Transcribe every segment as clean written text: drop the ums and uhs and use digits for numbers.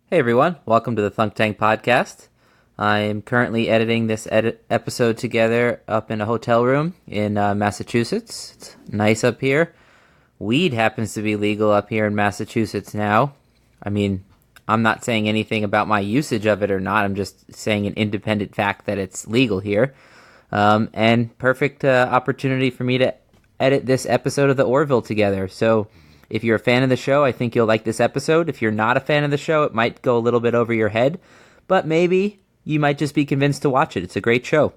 Hey everyone, welcome to the Thunk Tank Podcast. I am currently editing this episode together up in a hotel room in Massachusetts. It's nice up here. Weed happens to be legal up here in Massachusetts now. I mean, I'm not saying anything about my usage of it or not. I'm just saying an independent fact that it's legal here. And perfect opportunity for me to edit this episode of the Orville together. So if you're a fan of the show, I think you'll like this episode. If you're not a fan of the show, it might go a little bit over your head, but maybe you might just be convinced to watch it. It's a great show.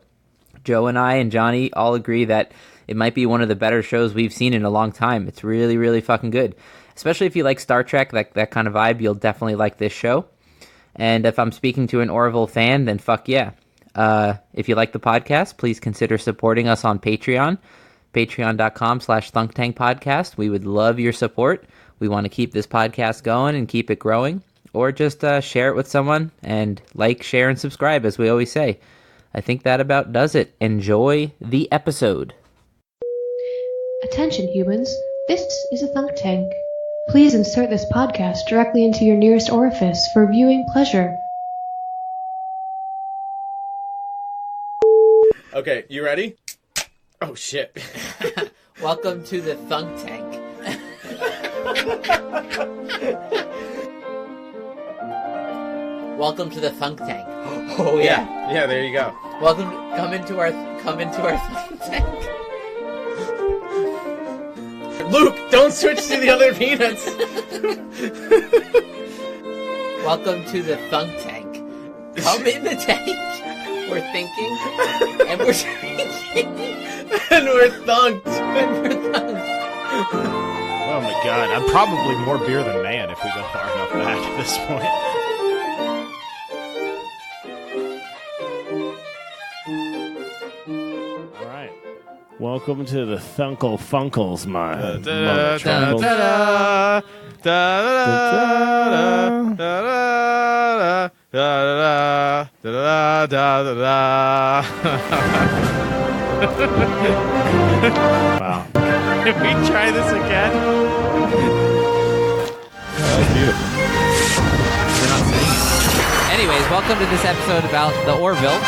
Joe and I and Johnny all agree that it might be one of the better shows we've seen in a long time. It's really, really fucking good. Especially if you like Star Trek, that kind of vibe, you'll definitely like this show. And if I'm speaking to an Orville fan, then fuck yeah. If you like the podcast, please consider supporting us on Patreon. Patreon.com/Thunk Tank Podcast. We would love your support. We want to keep this podcast going and keep it growing. Or just share it with someone and like, share, and subscribe, as we always say. I think that about does it. Enjoy the episode. Attention humans, this is a Thunk Tank. Please insert this podcast directly into your nearest orifice for viewing pleasure. Okay, you ready? Oh shit. Welcome to the Thunk Tank. Welcome to the Thunk Tank. Oh yeah. Yeah, there you go. Come into our Thunk Tank. Luke, don't switch to the other peanuts. Welcome to the Thunk Tank. Come in the tank. We're thinking, and we're drinking, and we're thunked. Oh my god, I'm probably more beer than man if we go far enough back at this point. Alright. Welcome to the Thunkle Funkles, my mother trunkles. Wow. Can we try this again? That was beautiful. We're not saying it. Anyways, welcome to this episode about the Orville.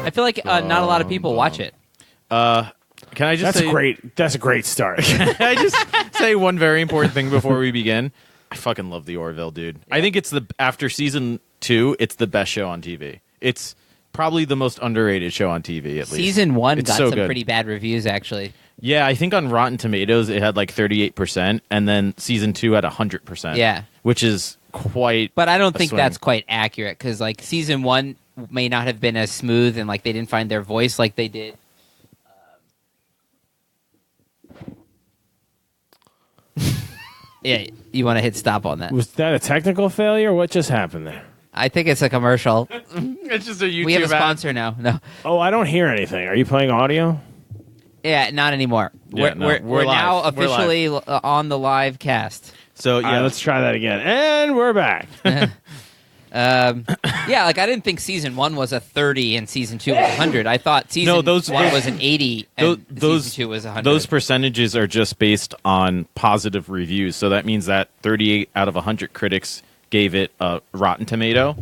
I feel like not a lot of people watch it. Can I just say... That's a great start. Can I just say one very important thing before we begin? I fucking love the Orville, dude. Yeah. I think it's after season 2, it's the best show on TV. It's probably the most underrated show on TV, at least. Season 1 got so some good. pretty bad reviews, actually. Yeah, I think on Rotten Tomatoes it had like 38%, and then season 2 had 100%. Yeah. Which is quite But I don't think swing. that's quite accurate, because like season 1 may not have been as smooth, and like they didn't find their voice like they did. Yeah, you want to hit stop on that. Was that a technical failure? What just happened there? I think it's a commercial. It's just a YouTube We have a ad. sponsor now. No. Oh, I don't hear anything. Are you playing audio? Yeah, not anymore. Yeah, We're now live. We're officially on the live cast. So All yeah, right, let's try that again. And we're back. Yeah, like I didn't think season 1 was a 30 and season 2 was 100. I thought season 1 was an 80 and season 2 was 100. Those percentages are just based on positive reviews. So that means that 38 out of 100 critics gave it a Rotten Tomato,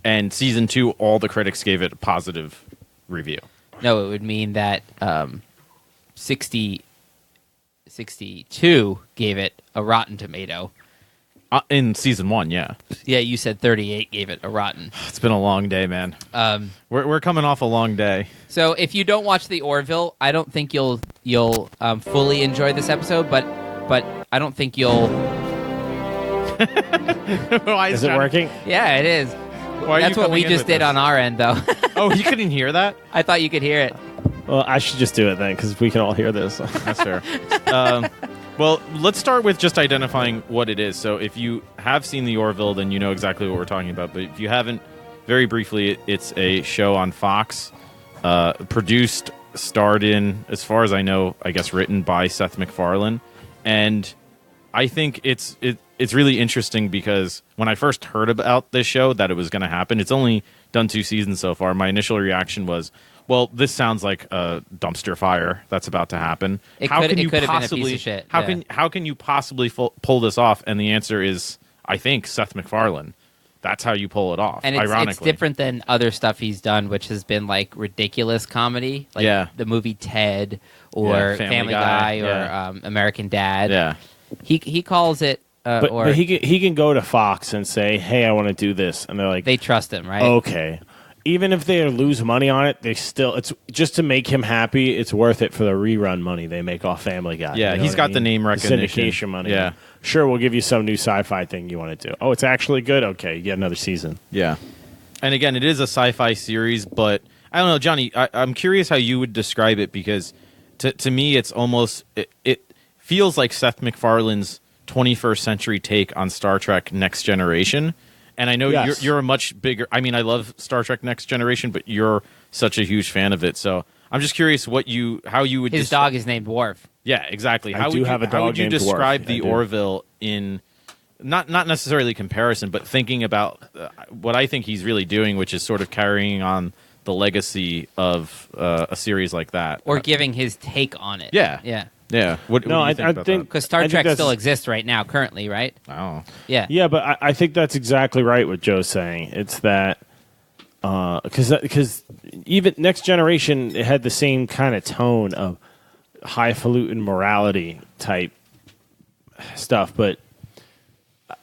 and season 2, all the critics gave it a positive review. No, it would mean that 62 gave it a Rotten Tomato. In season 1, yeah. Yeah, you said 38 gave it a Rotten. It's been a long day, man. We're coming off a long day. So if you don't watch the Orville, I don't think you'll fully enjoy this episode, but I don't think you'll. Is it working? Yeah, it is. That's what we just did on our end, though. Oh, you couldn't hear that? I thought you could hear it. Well, I should just do it then, because we can all hear this. That's fair. Well, let's start with just identifying what it is. So if you have seen the Orville, then you know exactly what we're talking about. But if you haven't, very briefly, it's a show on Fox, produced, starred in, as far as I know, I guess written by Seth MacFarlane. And I think it's really interesting because when I first heard about this show, that it was going to happen, it's only done 2 seasons so far. My initial reaction was, well, this sounds like a dumpster fire that's about to happen. How can you possibly? How can you possibly pull this off? And the answer is, I think, Seth MacFarlane. That's how you pull it off. And ironically, it's different than other stuff he's done, which has been like ridiculous comedy, like the movie Ted or Family Guy or American Dad. Yeah, he calls it. But he can go to Fox and say, "Hey, I want to do this," and they're like, they trust him, right? Okay. Even if they lose money on it, it's just to make him happy. It's worth it for the rerun money they make off Family Guy. Yeah, he's got the name recognition, syndication money. Yeah, sure, we'll give you some new sci-fi thing you want to do. Oh, it's actually good. Okay, you get another season. Yeah, and again, it is a sci-fi series, but I don't know, Johnny. I'm curious how you would describe it because to me, it's almost it feels like Seth MacFarlane's 21st century take on Star Trek Next Generation. And I know you're a much bigger... I mean, I love Star Trek Next Generation, but you're such a huge fan of it. So I'm just curious how you would... His dog is named Worf. Yeah, exactly. How would you describe the Orville in... Not necessarily comparison, but thinking about what I think he's really doing, which is sort of carrying on the legacy of a series like that. Or giving his take on it. Yeah. Yeah. Yeah. What do you think about that? Because Star Trek still exists right now, currently, right? Oh. Yeah. Yeah, but I think that's exactly right what Joe's saying. It's that because even Next Generation, it had the same kind of tone of highfalutin morality type stuff, but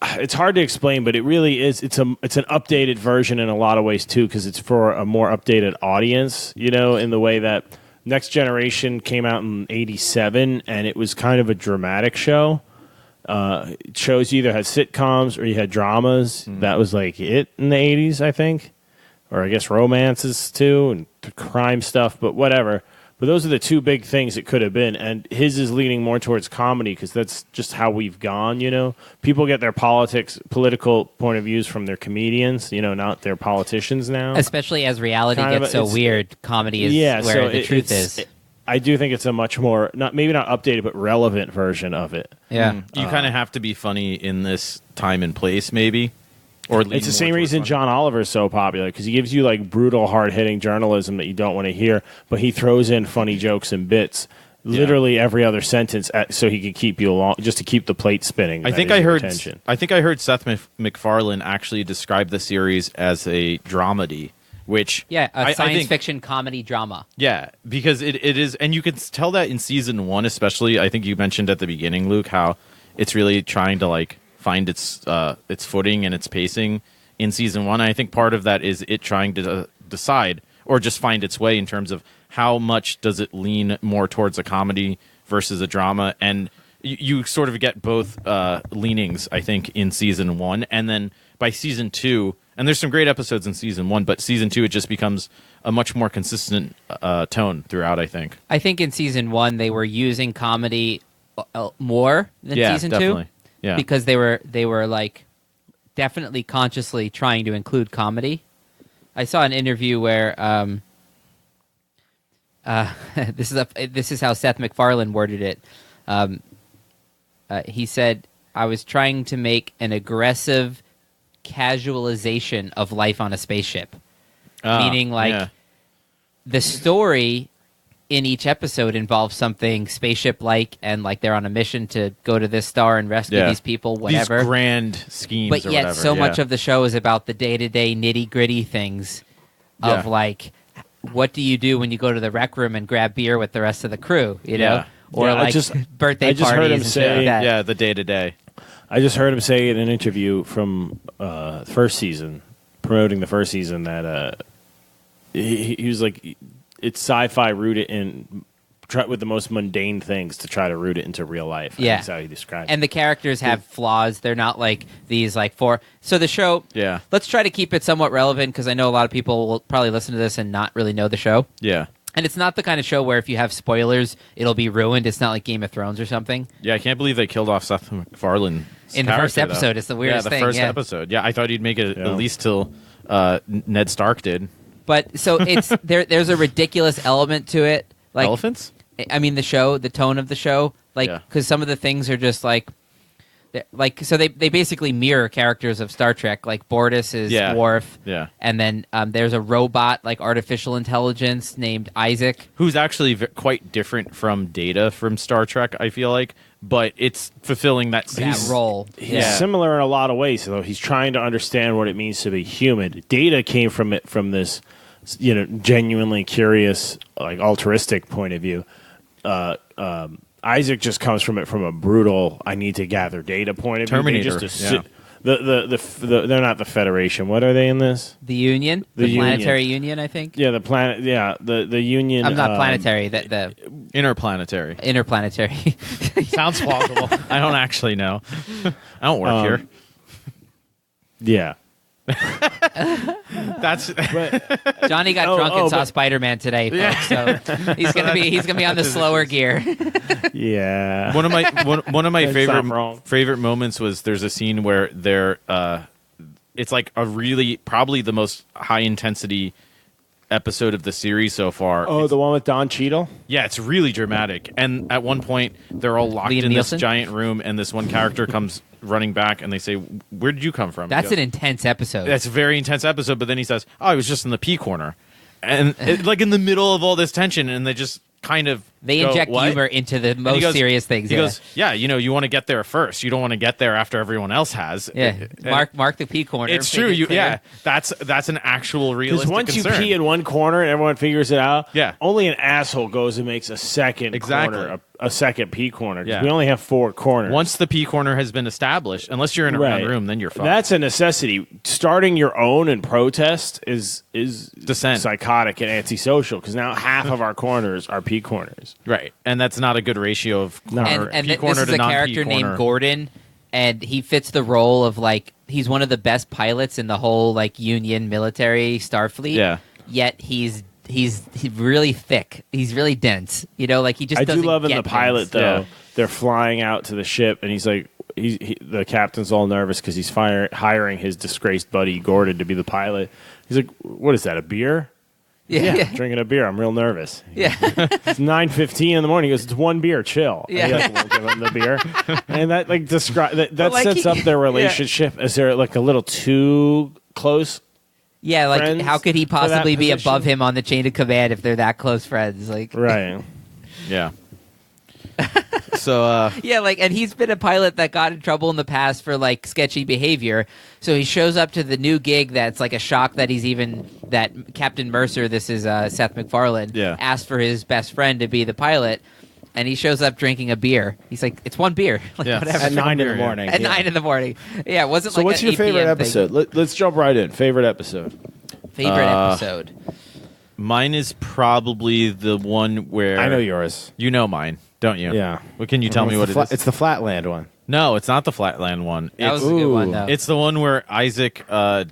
it's hard to explain. But it really is. It's an updated version in a lot of ways too, because it's for a more updated audience. You know, in the way that Next Generation came out in '87, and it was kind of a dramatic show. Shows you either had sitcoms or you had dramas. That was like it in the '80s, I think, or I guess romances too and crime stuff. But whatever. But those are the two big things it could have been. And his is leaning more towards comedy because that's just how we've gone, you know. People get their political point of views from their comedians, you know, not their politicians now. Especially as reality gets so weird, comedy is where the truth is. I do think it's a much more, maybe not updated, but relevant version of it. Yeah. You kind of have to be funny in this time and place, maybe. Or it's the same reason John Oliver is so popular, because he gives you like brutal, hard-hitting journalism that you don't want to hear, but he throws in funny jokes and bits literally every other sentence so he can keep you along, just to keep the plate spinning. I think I heard Seth MacFarlane actually describe the series as a dramedy, which a science fiction comedy drama. Yeah, because it is, and you can tell that in season 1 especially. I think you mentioned at the beginning, Luke, how it's really trying to like find its footing and its pacing in season 1. And I think part of that is it trying to decide or just find its way in terms of how much does it lean more towards a comedy versus a drama. And you sort of get both leanings, I think, in season 1. And then by season 2, and there's some great episodes in season 1, but season 2, it just becomes a much more consistent tone throughout, I think. I think in season 1, they were using comedy more than season 2. Definitely. Yeah, because they were like definitely consciously trying to include comedy. I saw an interview where this is how Seth MacFarlane worded it. He said, "I was trying to make an aggressive casualization of life on a spaceship," meaning like the story in each episode involves something spaceship-like, and like they're on a mission to go to this star and rescue these people, whatever. These grand schemes, but yet so much of the show is about the day-to-day nitty-gritty things of like, what do you do when you go to the rec room and grab beer with the rest of the crew, you know? Or like birthday parties heard him and say, shit like that. Yeah, the day-to-day. I just heard him say in an interview from first season, promoting the first season, that he was like, it's sci-fi rooted in with the most mundane things to try to root it into real life. Yeah, that's how he described it. And the characters have flaws. They're not like these like four. So the show. Yeah. Let's try to keep it somewhat relevant because I know a lot of people will probably listen to this and not really know the show. Yeah. And it's not the kind of show where if you have spoilers, it'll be ruined. It's not like Game of Thrones or something. Yeah, I can't believe they killed off Seth MacFarlane in the first episode. It's the weirdest thing. Yeah, the first episode. Yeah, I thought he'd make it at least till Ned Stark did. But so it's there's a ridiculous element to it. Like elephants? I mean, the show, the tone of the show, like because some of the things are just like so they basically mirror characters of Star Trek. Like Bortus is Worf, and then there's a robot like artificial intelligence named Isaac, who's actually quite different from Data from Star Trek. I feel like but it's fulfilling that role. He's similar in a lot of ways, though. He's trying to understand what it means to be human. Data came from this, genuinely curious, like altruistic point of view. Isaac just comes from it from a brutal, I need to gather data point of view. Terminator. They're not the Federation. What are they in this? The Union, the Planetary Union, I think. Yeah, the planet. Yeah, the Union. I'm not planetary. The interplanetary. Interplanetary. Sounds plausible. I don't actually know. I don't work here. Yeah. That's Johnny got drunk and saw Spider-Man today, folks, so he's gonna be on the slower gear. Yeah. One of my favorite moments was there's a scene where it's like a really probably the most high intensity episode of the series so far. Oh, the one with Don Cheadle? Yeah, it's really dramatic. And at one point, they're all locked in this giant room, and this one character comes running back, and they say, "Where did you come from?" That's an intense episode. That's a very intense episode, but then he says, "Oh, I was just in the pee corner." And like in the middle of all this tension, and they just kind of inject humor into the most serious things. He goes, "Yeah, you want to get there first. You don't want to get there after everyone else has." Yeah, mark the pee corner. It's true. That's an actual realistic once concern. you pee in one corner and everyone figures it out, yeah, only an asshole goes and makes a second corner, a second pee corner. Yeah. We only have 4 corners. Once the pee corner has been established, unless you're in a round room, then you're fine. That's a necessity. Starting your own and protest is dissent, psychotic and antisocial, because now half of our corners are pee corners. Right, and that's not a good ratio of and pee corner this is to a character named Gordon, and he fits the role of like he's one of the best pilots in the whole like Union military Starfleet. Yeah, yet he's really thick. He's really dense. Like he just. I do love in the pilot though. Yeah. They're flying out to the ship, and he's like, the captain's all nervous because he's hiring his disgraced buddy Gordon to be the pilot. He's like, "What is that? A beer?" Yeah, drinking a beer. I'm real nervous. Yeah. It's 9:15 in the morning. He goes, "It's one beer. Chill." Yeah. He won't give him the beer. And that like sets up their relationship. Is there like a little too close? Yeah, like friends how could he possibly be above him on the chain of command if they're that close friends? Like right. Yeah. So yeah, like, and he's been a pilot that got in trouble in the past for like sketchy behavior. So he shows up to the new gig that's like a shock that that Captain Mercer, this is Seth MacFarlane, asked for his best friend to be the pilot, and he shows up drinking a beer. He's like, "It's one beer." Like, whatever. At 9 in the morning. At 9 in the morning. Yeah, it wasn't so like what's your favorite episode? Let's jump right in. Favorite episode. Episode. Mine is probably the one where I know yours. You know mine, don't you? Yeah. Well, can you tell me what it is? It's the Flatland one. No, it's not the Flatland one. That was a good one, though. It's the one where Isaac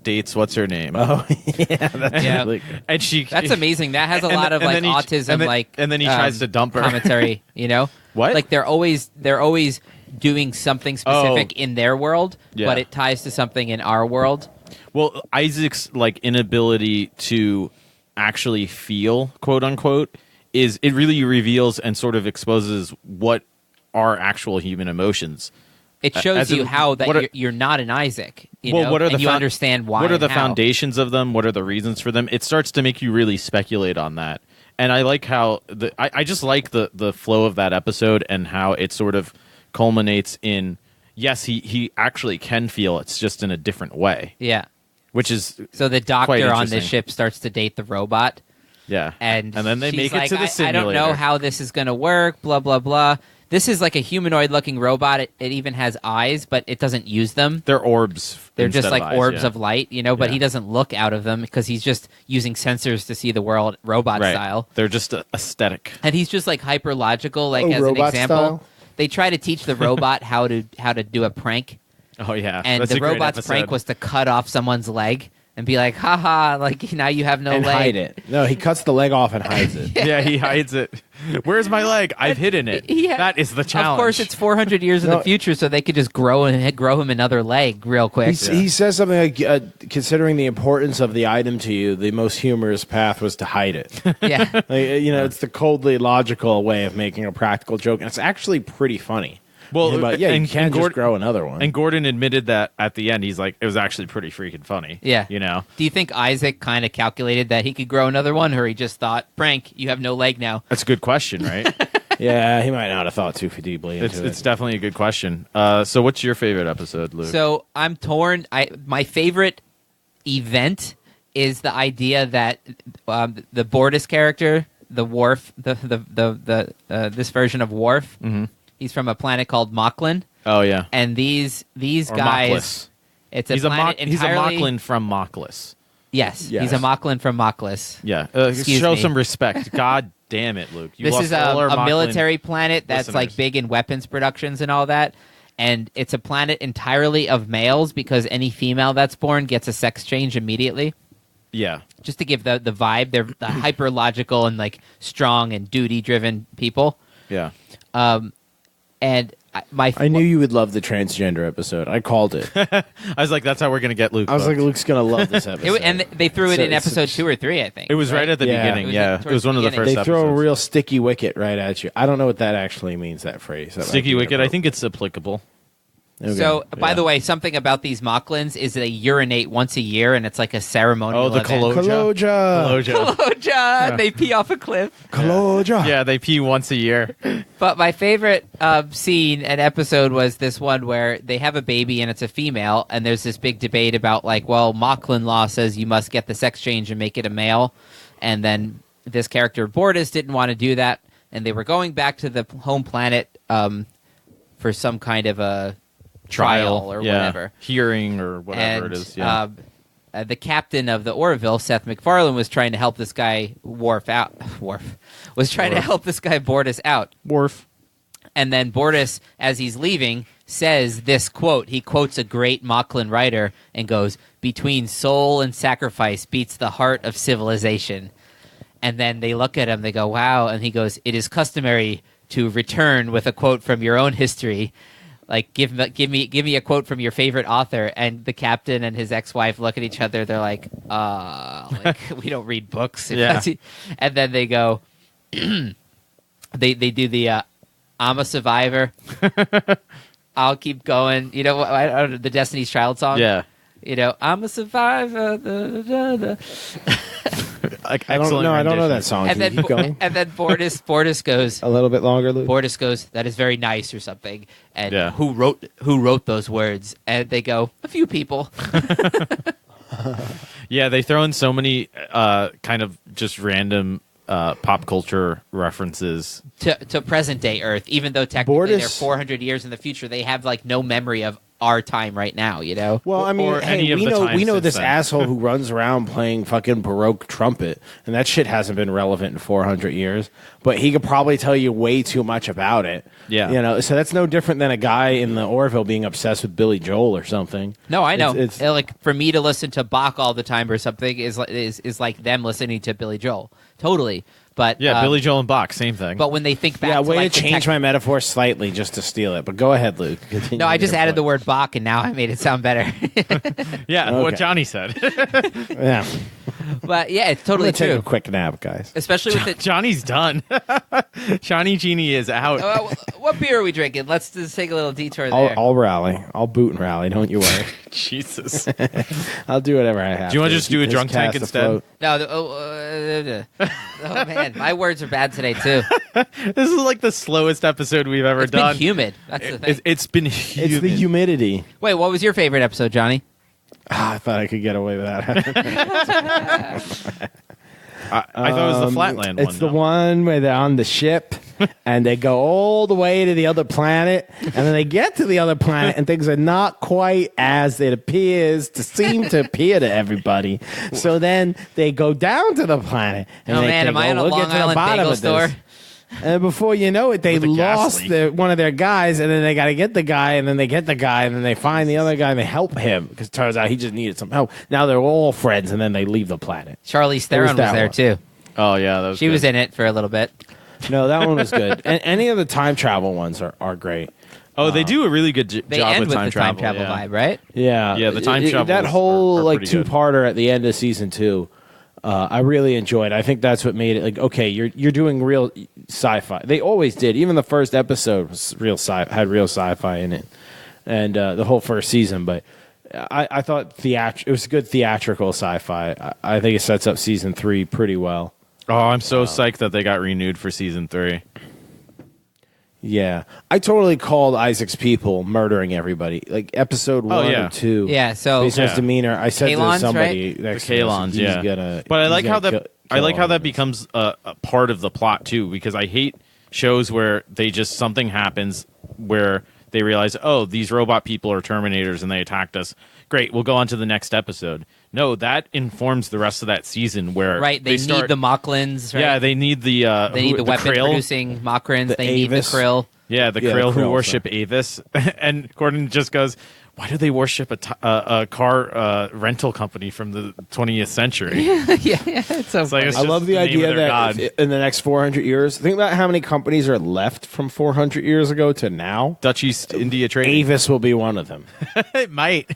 dates what's her name? Oh, yeah, that's really good. And that's amazing. That has a lot of like autism, and then he tries to dump her commentary. What? Like they're always doing something specific in their world, but it ties to something in our world. Well, Isaac's like inability to actually feel, quote unquote, it really reveals and sort of exposes what are actual human emotions. It shows you how that you're not an Isaac. What are you understand why? What are the how. foundations of them? What are the reasons for them? It starts to make you really speculate on that. And I like how I just like the flow of that episode and how it sort of culminates in yes, he actually can feel. It's just in a different way. Yeah. Which is so the doctor on this ship starts to date the robot. Yeah. And then they make like, it to the simulator. I don't know how this is going to work, blah, blah, blah. This is like a humanoid-looking robot. It even has eyes, but it doesn't use them. They're orbs. They're just like eyes, orbs of light, but he doesn't look out of them because he's just using sensors to see the world robot style. They're just aesthetic. And he's just like hyper-logical, like as an example. Style? They try to teach the robot how to do a prank. Oh, yeah. And the robot's prank was to cut off someone's leg. And be like, haha, like now you have no leg. And hide it. No, he cuts the leg off and hides it. Yeah, he hides it. Where's my leg? I've hidden it. That is the challenge. Of course, it's 400 years in the future, so they could just grow him another leg real quick. He says something like, considering the importance of the item to you, the most humorous path was to hide it. Yeah. Like, it's the coldly logical way of making a practical joke. And it's actually pretty funny. Well, but you can't just grow another one. And Gordon admitted that at the end. He's like, it was actually pretty freaking funny. Yeah. Do you think Isaac kind of calculated that he could grow another one, or he just thought, prank, you have no leg now? That's a good question, right? Yeah, he might not have thought too deeply into It's it. definitely a good question. So what's your favorite episode, Luke? So I'm torn. My favorite event is the idea that the Bortus character, the Worf, this version of Worf, he's from a planet called Mocklin, oh yeah, and these or guys. Mockless. It's a He's a planet he's a entirely. Mocklin from Mockless. Yes, Yes. he's a Mocklin from Mocklis. Yeah, Excuse show me. some respect. God damn it, Luke! You This lost is all our a Mocklin military planet that's like listeners. big in weapons productions and all that. And it's a planet entirely of males because any female that's born gets a sex change immediately. Yeah, Just to give the vibe, they're the hyper logical and like strong and duty driven people. yeah. And I knew you would love the transgender episode. I called it. I was like, that's how we're gonna get Luke. I was like, hooked. Luke's gonna love this episode. and they threw it So in it's episode such- 2 or 3, I think. it was right at the Yeah. beginning. It was Yeah, towards it was one of the the beginning. first. They throw a episodes. real sticky wicket right at you. I don't know what that actually means. That phrase. That might sticky be wicket. I inappropriate. think it's applicable. Okay. So, by Yeah. the way, something about these Mocklins is they urinate once a year, and it's like a ceremonial Oh, the event. Kaloja. Kaloja! They pee off a cliff. Kaloja. Yeah, they pee once a year. But my favorite scene and episode was this one where they have a baby and it's a female, and there's this big debate about like, well, Mocklin law says you must get the sex change and make it a male, and then this character Bortus didn't want to do that, and they were going back to the home planet for some kind of a trial or yeah. whatever. Hearing or whatever And it is. Yeah. the captain of the Orville, Seth MacFarlane, was trying to help this guy Worf was trying to help this guy Bortus out. Worf. And then Bortus, as he's leaving, says this quote. He quotes a great Mocklin writer and goes, "Between soul and sacrifice beats the heart of civilization." And then they look at him, they go, "Wow." And he goes, "It is customary to return with a quote from your own history. Like, give me a quote from your favorite author." And the captain and his ex-wife look at each other. They're like we don't read books. Yeah. And then they go, they do the "I'm a survivor. I'll keep going." You know, I don't know, the Destiny's Child song. Yeah. You know, "I'm a survivor." Like, I don't excellent know. I don't know rendition. that song. And Can you then keep going? and then Bortus goes. A little bit longer, Luke. Bortus goes, "That is very nice," or something. And Yeah. who wrote those words? And they go, "A few people." Yeah, they throw in so many kind of just random pop culture references. to present day Earth, even though technically they're Bortus- 400 years in the future, they have like no memory of our time right now. You know. Well, I mean, or any hey, of we the know times we know since this then. asshole who runs around playing fucking Baroque trumpet, and that shit hasn't been relevant in 400 years. But he could probably tell you way too much about it. Yeah. you know, so that's no different than a guy in the Orville being obsessed with Billy Joel or something. No, I know. It's- Like for me to listen to Bach all the time or something is like them listening to Billy Joel. Totally. But Yeah, Billy Joel and Bach, same thing. But when they think back, Yeah, to way like to the change my metaphor slightly just to steal it. But go ahead, Luke. Continue No, I just your added the point. word Bach, and now I made it sound better. yeah, Okay. what Johnny said. Yeah, But yeah, it's I'm totally gonna take true. a quick nap, guys. Especially with the. Johnny's done. Johnny Genie is out. What beer are we drinking? Let's just take a little detour I'll, there. I'll rally. I'll boot and rally. Don't you worry. Jesus. Do I'll do whatever I have. you want to to just do a keep this drunk tank cast instead? afloat. No, oh man, my words are bad today too. This is like the slowest episode we've ever It's done. been humid. That's the thing. It's been It's humid. the humidity. Wait, what was your favorite episode, Johnny? I thought I could get away with that. I thought it was the Flatland one. It's the no? one where they're on the ship and they go all the way to the other planet, and then they get to the other planet and things are not quite as it appears to seem to appear to everybody. So then they go down to the planet. And Oh they man, think, am I in a we'll Long get to the Island bottom bagel of this. store? And before you know it, they With a gas lost leak. one of their guys, and then they got to get the guy, and then they get the guy, and then they find the other guy, and they help him because it turns out he just needed some help. Now they're all friends, and then they leave the planet. Charlize Theron was that there one. too. Oh yeah, that was She good. was in it for a little bit. No, that one was good. And any of the time travel ones are great. Oh, they do a really good They job end with with time the travel. time travel yeah. vibe, right? Yeah, Yeah, the time travels that whole are like pretty good. two-parter at the end of season 2, I really enjoyed. I think that's what made it like okay. You're doing real sci-fi. They always did. Even the first episode was had real sci-fi in it, and the whole first season. But I thought it was good theatrical sci-fi. I think it sets up season 3 pretty well. Oh, I'm so psyched that they got renewed for season 3. Yeah, I totally called Isaac's people murdering everybody. Like episode 1 yeah. or 2. Yeah, so based on his demeanor, I said Kalons, to somebody right? next The to us, Kalons, he's yeah. gonna. But I he's like how gonna that. kill I like all how of that us. becomes a part of the plot too, because I hate shows where they just something happens where they realize, oh, these robot people are Terminators and they attacked us. Great, we'll go on to the next episode. No, that informs the rest of that season where right, they start, need the Mocklins. Right? Yeah, they need the weapon Krill. producing Mockrins. The They need the Avis. Krill. Yeah, the Yeah, the Krill who Krill, worship Avis. And Gordon just goes, why do they worship a car rental company from the 20th century? yeah, it's so It's like, funny. it's I love just the the name idea of their that god. in the next 400 years, think about how many companies are left from 400 years ago to now. Dutch East India Trading. Avis will be one of them. It might.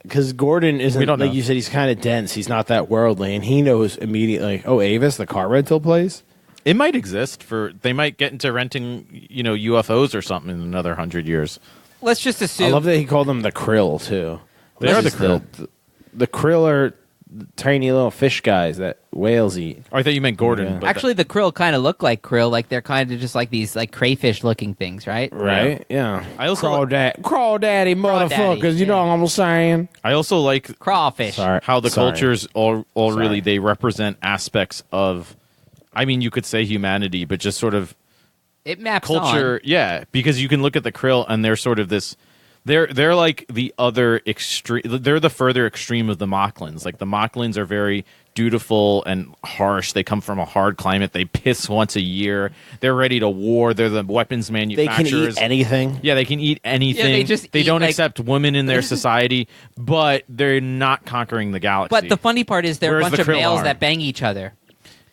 Because Gordon isn't, We don't like know. you said, he's kind of dense. He's not that worldly. And he knows immediately, oh, Avis, the car rental place? It might exist for. They might get into renting, UFOs or something in another 100 years. Let's just assume. I love that he called them the krill, too. They are the Just krill. The krill are tiny little fish guys that whales eat. Oh, I thought you meant Gordon. Yeah. But Actually, the krill kind of look like krill. Like they're kind of just like these like crayfish-looking things, right? Right? Yeah. I also Crawl daddy, motherfuckers. daddy, You know yeah. what I'm saying? I also like Crawfish. Sorry. how the Sorry. cultures all Sorry. really they represent aspects of. I mean, you could say humanity, but just sort of It maps culture. on. Yeah, because you can look at the krill and they're sort of this. They're like the other extreme. They're the further extreme of the Mocklins. Like the Mocklins are very dutiful and harsh. They come from a hard climate. They piss once a year. They're ready to war. They're the weapons They manufacturers. can eat anything. Yeah, they can eat anything. they just eat, don't like- accept women in their society, but they're not conquering the galaxy. But the funny part is they're Whereas a bunch the of krill males are. that bang each other,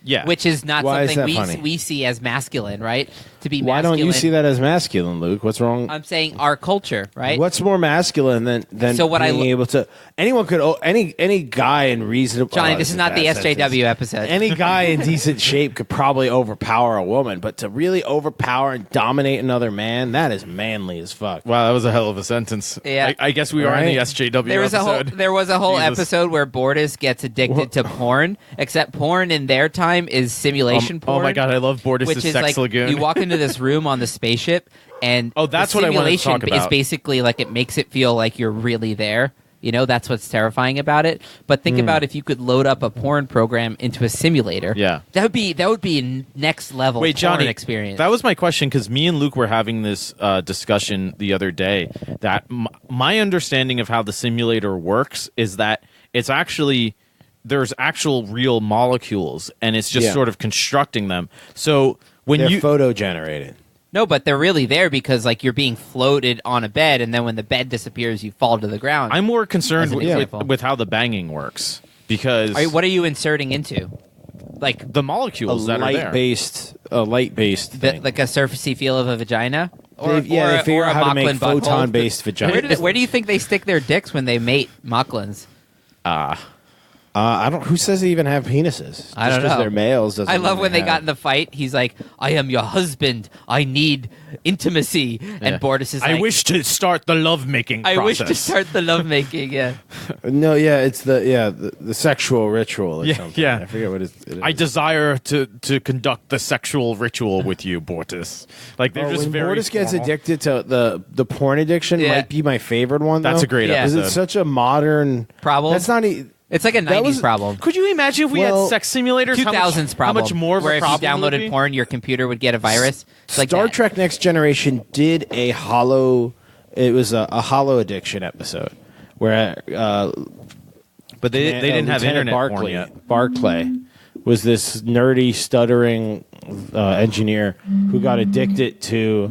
yeah, which is not Why is something that funny? we see as masculine, right? To be Why masculine. don't you see that as masculine, Luke? What's wrong? I'm saying our culture, right? What's more masculine than So what I being lo- able to? Anyone could. Any guy in reasonable. Johnny, oh, this is not the bad SJW sentence. episode. Any guy in decent shape could probably overpower a woman, but to really overpower and dominate another man, that is manly as fuck. wow, that was a hell of a sentence. Yeah. I guess we are in the Right. SJW There was episode. there was a whole Jesus. episode where Bortus gets addicted to porn, except porn in their time is simulation Oh porn. my god, I love Bortus' which is Sex like Lagoon. you walk into this room on the spaceship, and Oh, that's the what I wanted to simulation talk about. is basically like it makes it feel like you're really there. That's what's terrifying about it. But think about if you could load up a porn program into a simulator. Yeah. that would be a next level Wait, porn Johnny, experience. that was my question because me and Luke were having this discussion the other day that my understanding of how the simulator works is that it's actually there's actual real molecules and it's just Yeah. sort of constructing them. So when They're you photo generated. No, but they're really there because like you're being floated on a bed, and then when the bed disappears, you fall to the ground. I'm more concerned As an with, example. with how the banging works because What are you inserting into? Like the molecules A that are there. light based thing. like a surfacey feel of a vagina? They figure or a out how to make Mocklin butthole? photon based vagina. Where do you think they stick their dicks when they mate Mocklins? I don't. Who says they even have penises? I don't Just 'cause know. they're males. Doesn't I love mean when they have- got in the fight. He's like, "I am your husband. I need intimacy." And Bortus is like, I wish to start the lovemaking I process. wish to start the lovemaking." Yeah. No, yeah, it's the sexual ritual or Yeah, something. yeah. I forget what it is. I desire to conduct the sexual ritual with you, Bortus. Like they're just when very. Bortus gets formal. addicted to the porn addiction, Yeah. might be my favorite one. That's though, a great Yeah. because episode. it's such a modern Problem? That's not. It's like a That 90s was- problem. Could you imagine if we Well, had sex simulators? 2000s problem. How much more of where a if you problem would downloaded be? porn, your computer would get a virus. It's like Star that. Trek Next Generation did a hollow. It was a hollow addiction episode where. But they didn't have Lieutenant internet porn Barclay, yet. Barclay was this nerdy, stuttering engineer who got addicted to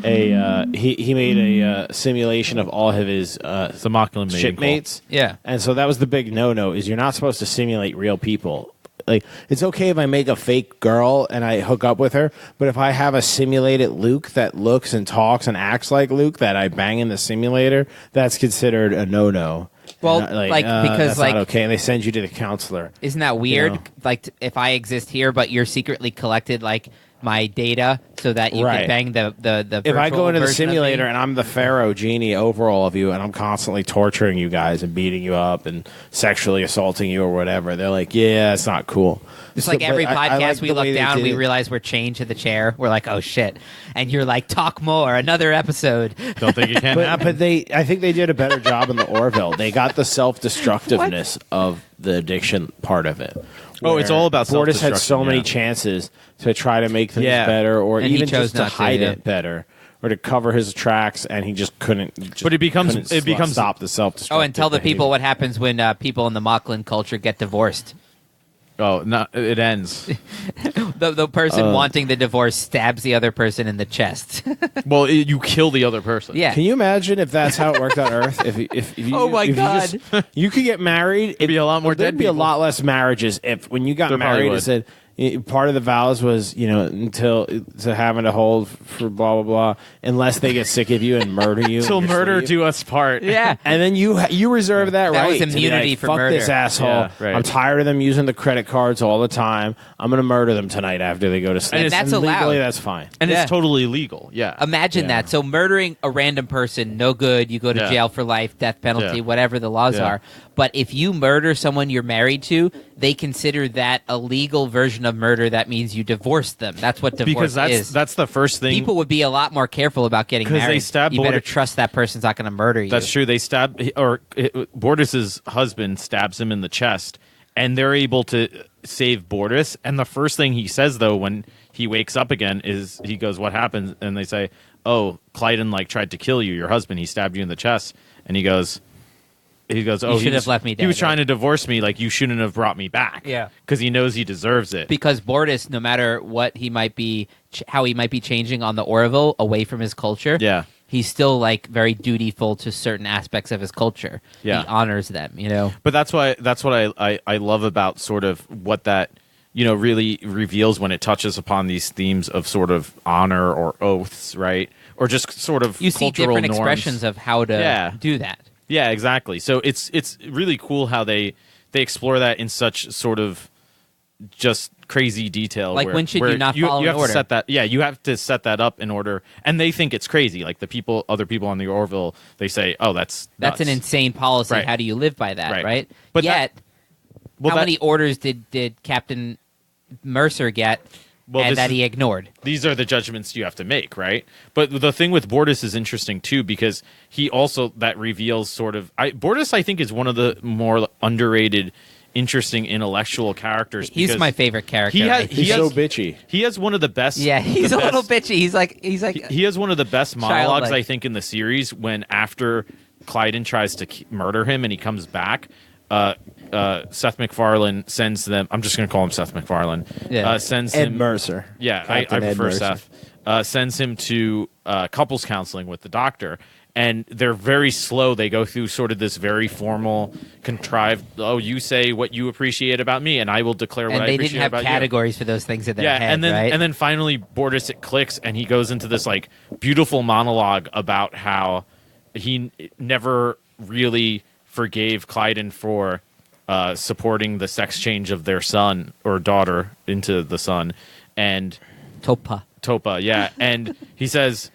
he made a simulation of all of his It's a Mocklin mating shipmates. Yeah. And so that was the big no-no is you're not supposed to simulate real people. Like it's okay if I make a fake girl and I hook up with her, but if I have a simulated Luke that looks and talks and acts like Luke that I bang in the simulator, that's considered a no-no. Well, And, because that's like not okay, and they send you to the counselor. isn't that weird? know. Like if I exist here, but you're secretly collected like my data so that you Right. can bang the If I go into the version of me. simulator and I'm the Pharaoh genie overall of you, and I'm constantly torturing you guys and beating you up and sexually assaulting you or whatever, they're like, yeah, it's not cool. It's like every but podcast I like we the way look they down, did we it. realize we're chained to the chair. We're like, oh shit, and you're like, talk more, another episode. Don't think it can happen. But I think they did a better job in the Orville. They got the self-destructiveness of the addiction part of it. Oh, it's Where all about Bortus had so self-destruction, many yeah. chances to try to make things Yeah. better, or And he even chose just to not to, hide yeah. it better, or to cover his tracks, and he just couldn't. But it becomes stop the self-destructive. Oh, and tell the behavior. people what happens when people in the Mocklin culture get divorced. Oh, no, it ends. The person wanting the divorce stabs the other person in the chest. Well, you kill the other person. Yeah. Can you imagine if that's how it worked on Earth? If you, Oh my if God. you could get married. It'd be a lot more There'd dead be a people. lot less marriages if when you got There probably married. would. It said part of the vows was until to having to hold for blah blah blah unless they get sick of you and murder you. Till in your murder sleep. do us part. Yeah. And then you reserve that, That right. was to be immunity like, for fuck murder. this asshole. Yeah, right. I'm tired of them using the credit cards all the time. I'm going to murder them tonight after they go to sleep. And that's legally, allowed. that's fine. And Yeah. it's totally illegal. Yeah. Imagine Yeah. that. So murdering a random person, no good. You go to Yeah. jail for life, death penalty, Yeah. whatever the laws Yeah. are. But if you murder someone you're married to, they consider that a legal version of murder. That means you divorced them. That's what divorce Because is. that's the first thing. People would be a lot more careful about getting 'Cause they married. stab you better Border- trust that person's not going to murder you. That's true. They stab Bortus's husband stabs him in the chest, and they're able to save Bortus. And the first thing he says, though, when he wakes up again, is he goes, "What happened?" And they say, "Oh, Clyden tried to kill you. Your husband. He stabbed you in the chest." And he goes, "Oh, should have left me He dead, was trying right? to divorce me. Like you shouldn't have brought me back. Yeah. because he knows he deserves it. Because Bortus, no matter what he might be, how he might be changing on the Orville away from his culture, Yeah. he's still very dutiful to certain aspects of his culture. Yeah. He honors them, But that's what I love about sort of what that really reveals when it touches upon these themes of sort of honor or oaths, right? Or just sort of You see cultural different norms. expressions of how to Yeah. do that. Yeah, exactly. So it's really cool how they explore that in such sort of just crazy detail. Like, when should you not follow you an have order? to set that. Yeah, you have to set that up in order, and they think it's crazy. Like other people on the Orville, they say, "Oh, that's That's an nuts." insane policy. Right. How do you live by that, Right. right? But Yet, Well, how that- many orders did Captain Mercer get Well, and this that is- he ignored? These are the judgments you have to make, right? But the thing with Bortus is interesting too, because he also that reveals sort of Bortus. I think is one of the more underrated, interesting intellectual characters. He's because my favorite character. He I has, think. He's so bitchy. He has one of the best. Yeah, he's the a little best- bitchy. He's like He has one of the best monologues, Childlike. I think, in the series when after Clyden tries to murder him and he comes back. Seth MacFarlane sends them. I'm just going to call him Seth MacFarlane. Yeah. Sends Ed him. Mercer. Yeah, Captain I Ed prefer Mercer. Seth. Sends him to couples counseling with the doctor, and they're very slow. They go through sort of this very formal, contrived. Oh, you say what you appreciate about me, and I will declare what and I they appreciate didn't have about categories for those things in you. their Yeah, head, and then right? and then finally, Bortus it clicks, and he goes into this beautiful monologue about how he never really forgave Clyden for supporting the sex change of their son or daughter into the son, and Topa, yeah. And he says,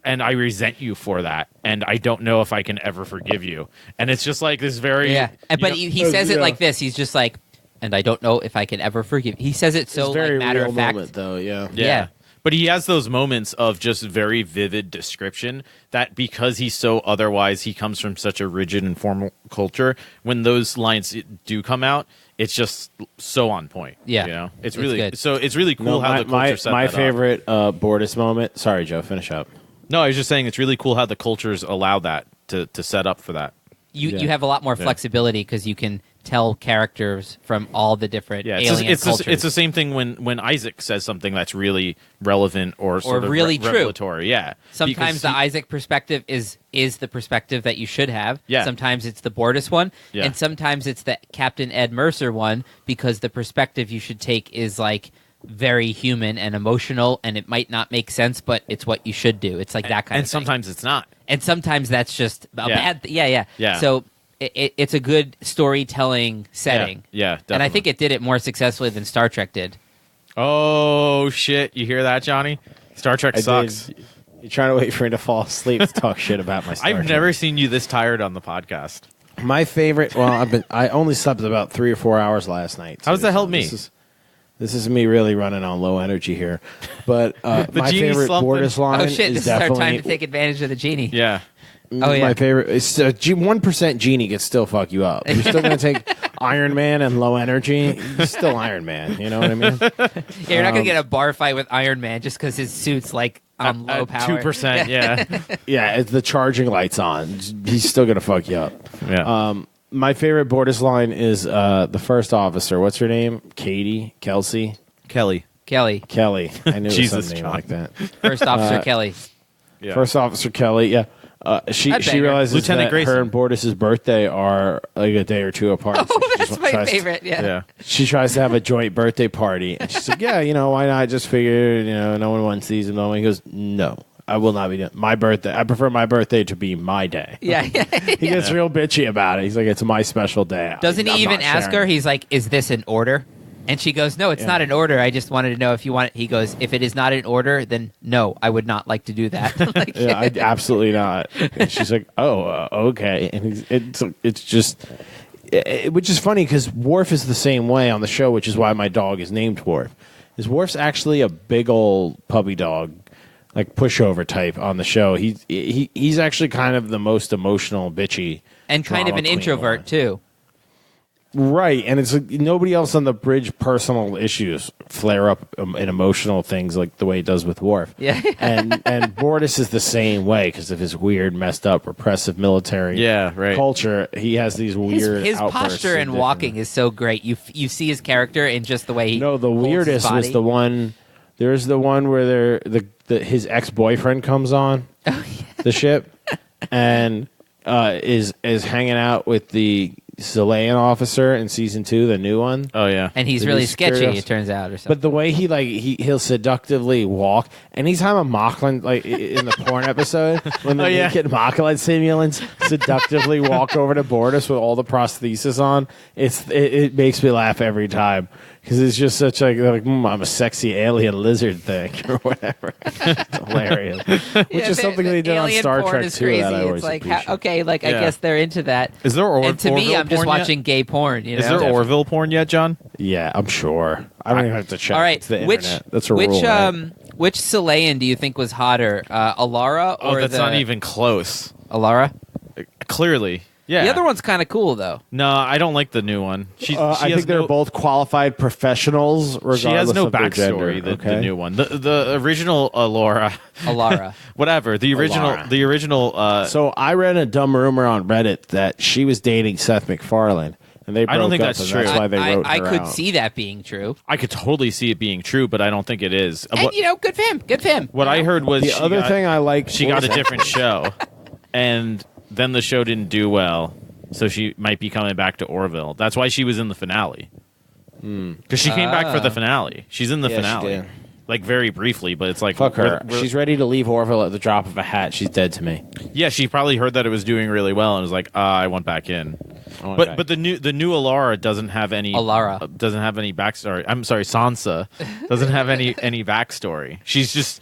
and I resent you for that, and I don't know if I can ever forgive you. And it's just this very... Yeah, but he says it yeah. like this. He's just like, and I don't know if I can ever forgive. He says it so It's very matter real of fact. moment, though. Yeah. Yeah. But he has those moments of just very vivid description that because he's so otherwise, he comes from such a rigid and formal culture. When those lines do come out, it's just so on point. Yeah. It's It's really good. so. It's really cool No, how the culture set my that up. favorite Bortus moment. Sorry, Joe. Finish up. No, I was just saying it's really cool how the cultures allow that to set up for that. You have a lot more flexibility because you can tell characters from all the different Yeah, alien cultures. it's the same thing when Isaac says something that's really relevant or sort of really true. revelatory. Yeah, Sometimes Because the Isaac perspective is the perspective that you should have. Yeah. Sometimes it's the Bortus one, Yeah. and sometimes it's the Captain Ed Mercer one because the perspective you should take is very human and emotional, and it might not make sense, but it's what you should do. It's that kind of thing. and sometimes it's not. And sometimes that's just a Yeah. bad. Yeah. So it's a good storytelling setting. Yeah, And I definitely. think it did it more successfully than Star Trek did. Oh shit! You hear that, Johnny? Star Trek sucks. You're trying to wait for me to fall asleep to talk shit about my Star I've Trek. never seen you this tired on the podcast. My favorite. Well, I only slept about 3 or 4 hours last night. How does that help me? This is me really running on low energy here. But my genie favorite slumping. Borders line Oh shit! is This is our definitely time to take advantage of the genie. Yeah. Oh yeah. my favorite. It's 1% genie can still fuck you up. You're still gonna take Iron Man and low energy. You're still Iron Man. You know what I mean? Yeah, you're not gonna get a bar fight with Iron Man just because his suit's like on low power. 2%. Yeah. Yeah, it's the charging lights on. He's still gonna fuck you up. Yeah. My favorite Borders line is the first officer. What's her name? Kelsey. Kelly. Kelly, I knew it was Jesus, some name John. like that. First Officer Kelly. Yeah. First Officer Kelly. Yeah. She I'd bang her. realizes Lieutenant that Grayson. her and Borders' birthday are like a day or two apart. Oh, So she that's just my tries- favorite. Yeah. Yeah. She tries to have a joint birthday party, and she's like, "Yeah, why not? I just figured, no one wants these." And he goes, "No, I will not be doing my birthday. I prefer my birthday to be my day." Yeah. He gets real bitchy about it. He's like, "It's my special day." Doesn't I'm he even not ask sharing her? it. He's like, "Is this an order?" And she goes, "No, it's not an order. I just wanted to know if you want it." He goes, "If it is not an order, then no, I would not like to do that." Like, Yeah, absolutely not. And she's like, "Oh, okay." And it's just, which is funny because Worf is the same way on the show, which is why my dog is named Worf. Is Worf's actually a big old puppy dog, like pushover type on the show. He's actually kind of the most emotional, bitchy, and kind of drama an queen introvert one. too. Right, and it's like nobody else on the bridge personal issues flare up in emotional things like the way it does with Worf. Yeah. and Borders is the same way because of his weird, messed up, repressive military culture. He has these weird His outbursts posture and different- walking is so great. You see his character in just the way he No, the holds his weirdest was body. the one. There's the one where his ex boyfriend comes on the ship and is hanging out with the Chilean officer in season 2, the new one. Oh yeah. and he's the really new sketchy. security It turns out, or something. But the way he'll seductively walk, anytime a Mocklin, like in the porn episode, when the naked Mocklin simulants seductively walk over to Borders with all the prosthesis on, it makes me laugh every time because it's just such I'm a sexy alien lizard thing or whatever. It's hilarious. Which is something they did on alien Star porn Trek is too. crazy. That I always It's like, appreciate. okay, like I Yeah. guess they're into that. Is there And to me, Orville I'm just porn yet? watching gay porn. You know? Is there Orville porn yet, John? Yeah, I'm sure. I don't even have to check. All right, It's the which internet. That's a rule. Right? which Chilean do you think was hotter, Alara Oh, or that's the not even close. Alara? Clearly. Yeah. The other one's kind of cool though. No, I don't like the new one. She I has think they're no, both qualified professionals. Regardless She has no of their backstory. gender, The new one, the original Laura, Alara. whatever. The original, Alara. the original. So I read a dumb rumor on Reddit that she was dating Seth MacFarlane, and they broke I don't think up, that's and true. That's why they wrote I her could out. see that being true. I could totally see it being true, but I don't think it is. And good for him. Good for him. What I heard was The other thing I like, she got a different show, and then the show didn't do well, so she might be coming back to Orville. That's why she was in the finale. Because she came back for the finale. She's in the Yeah, she finale, did. like very briefly, but it's like Fuck her. we're- She's ready to leave Orville at the drop of a hat. She's dead to me. yeah, she probably heard that it was doing really well and was like, I want back in. Okay. But the new Alara doesn't have any doesn't have any backstory. I'm sorry, Sansa doesn't have any backstory. She's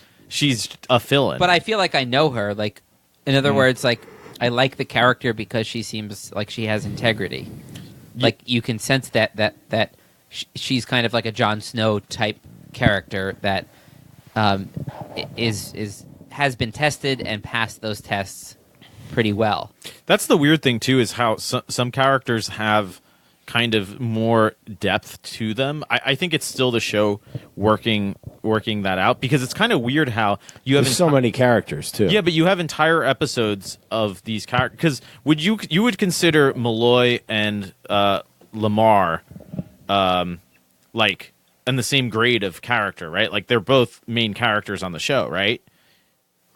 a fill-in. But I feel like I know her. Like, in other words, like I like the character because she seems like she has integrity. Like you can sense that she's kind of like a Jon Snow type character that has been tested and passed those tests pretty well. That's the weird thing too, is how some characters have kind of more depth to them. I think it's still the show working that out, because it's kind of weird how you have There's so many characters too. Yeah, but you have entire episodes of these characters. Because you would consider Malloy and Lamar like in the same grade of character, right? Like they're both main characters on the show, right?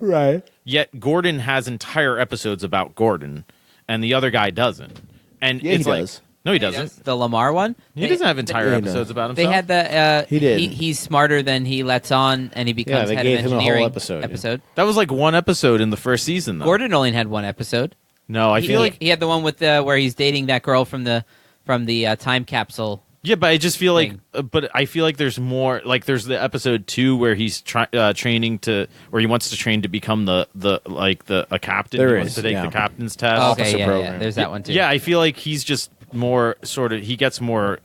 Right. Yet Gordon has entire episodes about Gordon, and the other guy doesn't. And Yeah, it's he like, does. no, he doesn't. The Lamar one? He doesn't have entire Yeah, he episodes does. about They himself. had the He did. He's smarter than he lets on, and he becomes they head gave of him a whole engineering. episode, yeah. That was like one episode in the first season, though. Gordon only had one episode. No, I feel like he had the one with where he's dating that girl from the time capsule Yeah, but I just feel like, thing. but I feel like there's more. Like there's the episode 2 where he's training where he wants to train to become a captain. There he wants is, to take yeah. the captain's test. Okay, Officer yeah, program. there's that one too. Yeah, I feel like he's just more sort of. He gets more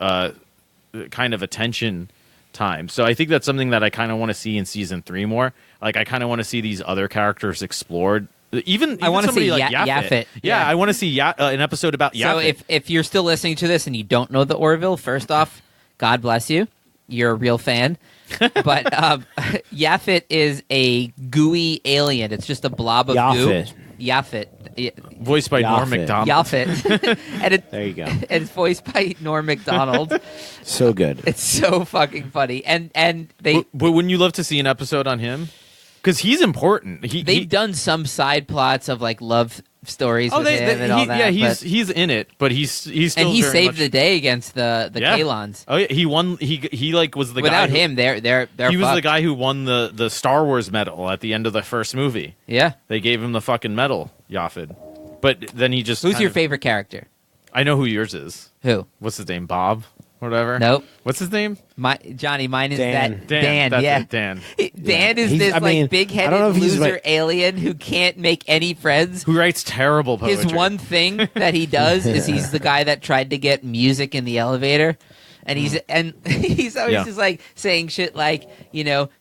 kind of attention time. So I think that's something that I kind of want to see in season 3 more. Like I kind of want to see these other characters explored. Even I want to see somebody like Yaphet. Yeah, I want to see an episode about Yaphet. So if you're still listening to this and you don't know the Orville, first off, God bless you. You're a real fan. But Yaphet is a gooey alien. It's just a blob of Yaphet. goo. Yaphet. voiced by Norm Yaphet. Macdonald. Yaphet. and There you go. and it's voiced by Norm Macdonald. So good. It's so fucking funny. And they But wouldn't you love to see an episode on him? Because he's important. they've done some side plots of like love stories with him and all that. Yeah, but- he's in it, but he's still and he very saved much, the day against the Yeah. Kalons. Oh yeah, he won. He like was the Without guy. him, they're He was the fucked. guy who won the Star Wars medal at the end of the first movie. Yeah. They gave him the fucking medal, Yaphet. But then he just Who's kind your of- favorite character? I know who yours is. Who? What's his name? Bob? Whatever. Nope. What's his name? Johnny, mine is Dan. that Dan. That's Yeah. it, Dan. Dan is He's- this I mean, I big-headed don't know if he's loser my- alien who can't make any friends. Who writes terrible poetry? His one thing that he does is he's the guy that tried to get music in the elevator. And he's always Yeah. just like saying shit like,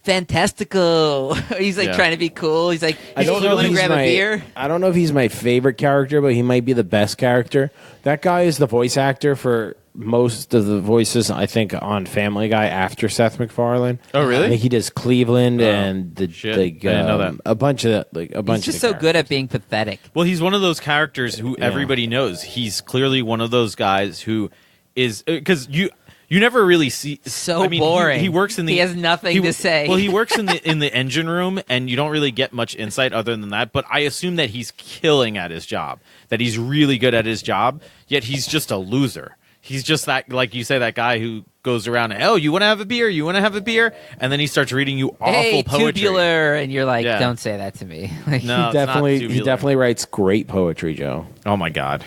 fantastical. He's like Yeah. trying to be cool. He's like, I don't you know if want to he's grab a my. beer? I don't know if he's my favorite character, but he might be the best character. That guy is the voice actor for most of the voices, I think, on Family Guy after Seth MacFarlane. Oh, really? I think he does Cleveland and the shit. like, I didn't know that. a bunch of a bunch. He's just of so the good at being pathetic. Well, he's one of those characters who everybody knows. He's clearly one of those guys who is because you never really see. So I mean, boring. He works in the. He has nothing to say. Well, he works in the engine room, and you don't really get much insight other than that. But I assume that he's killing at his job. That he's really good at his job. Yet he's just a loser. He's just that, like you say, that guy who goes around and, oh, you want to have a beer? You want to have a beer? And then he starts reading you awful Hey, poetry. tubular, and you're like, Yeah. don't say that to me. Like, No, He definitely, it's not he tubular. definitely writes great poetry, Joe. Oh my god.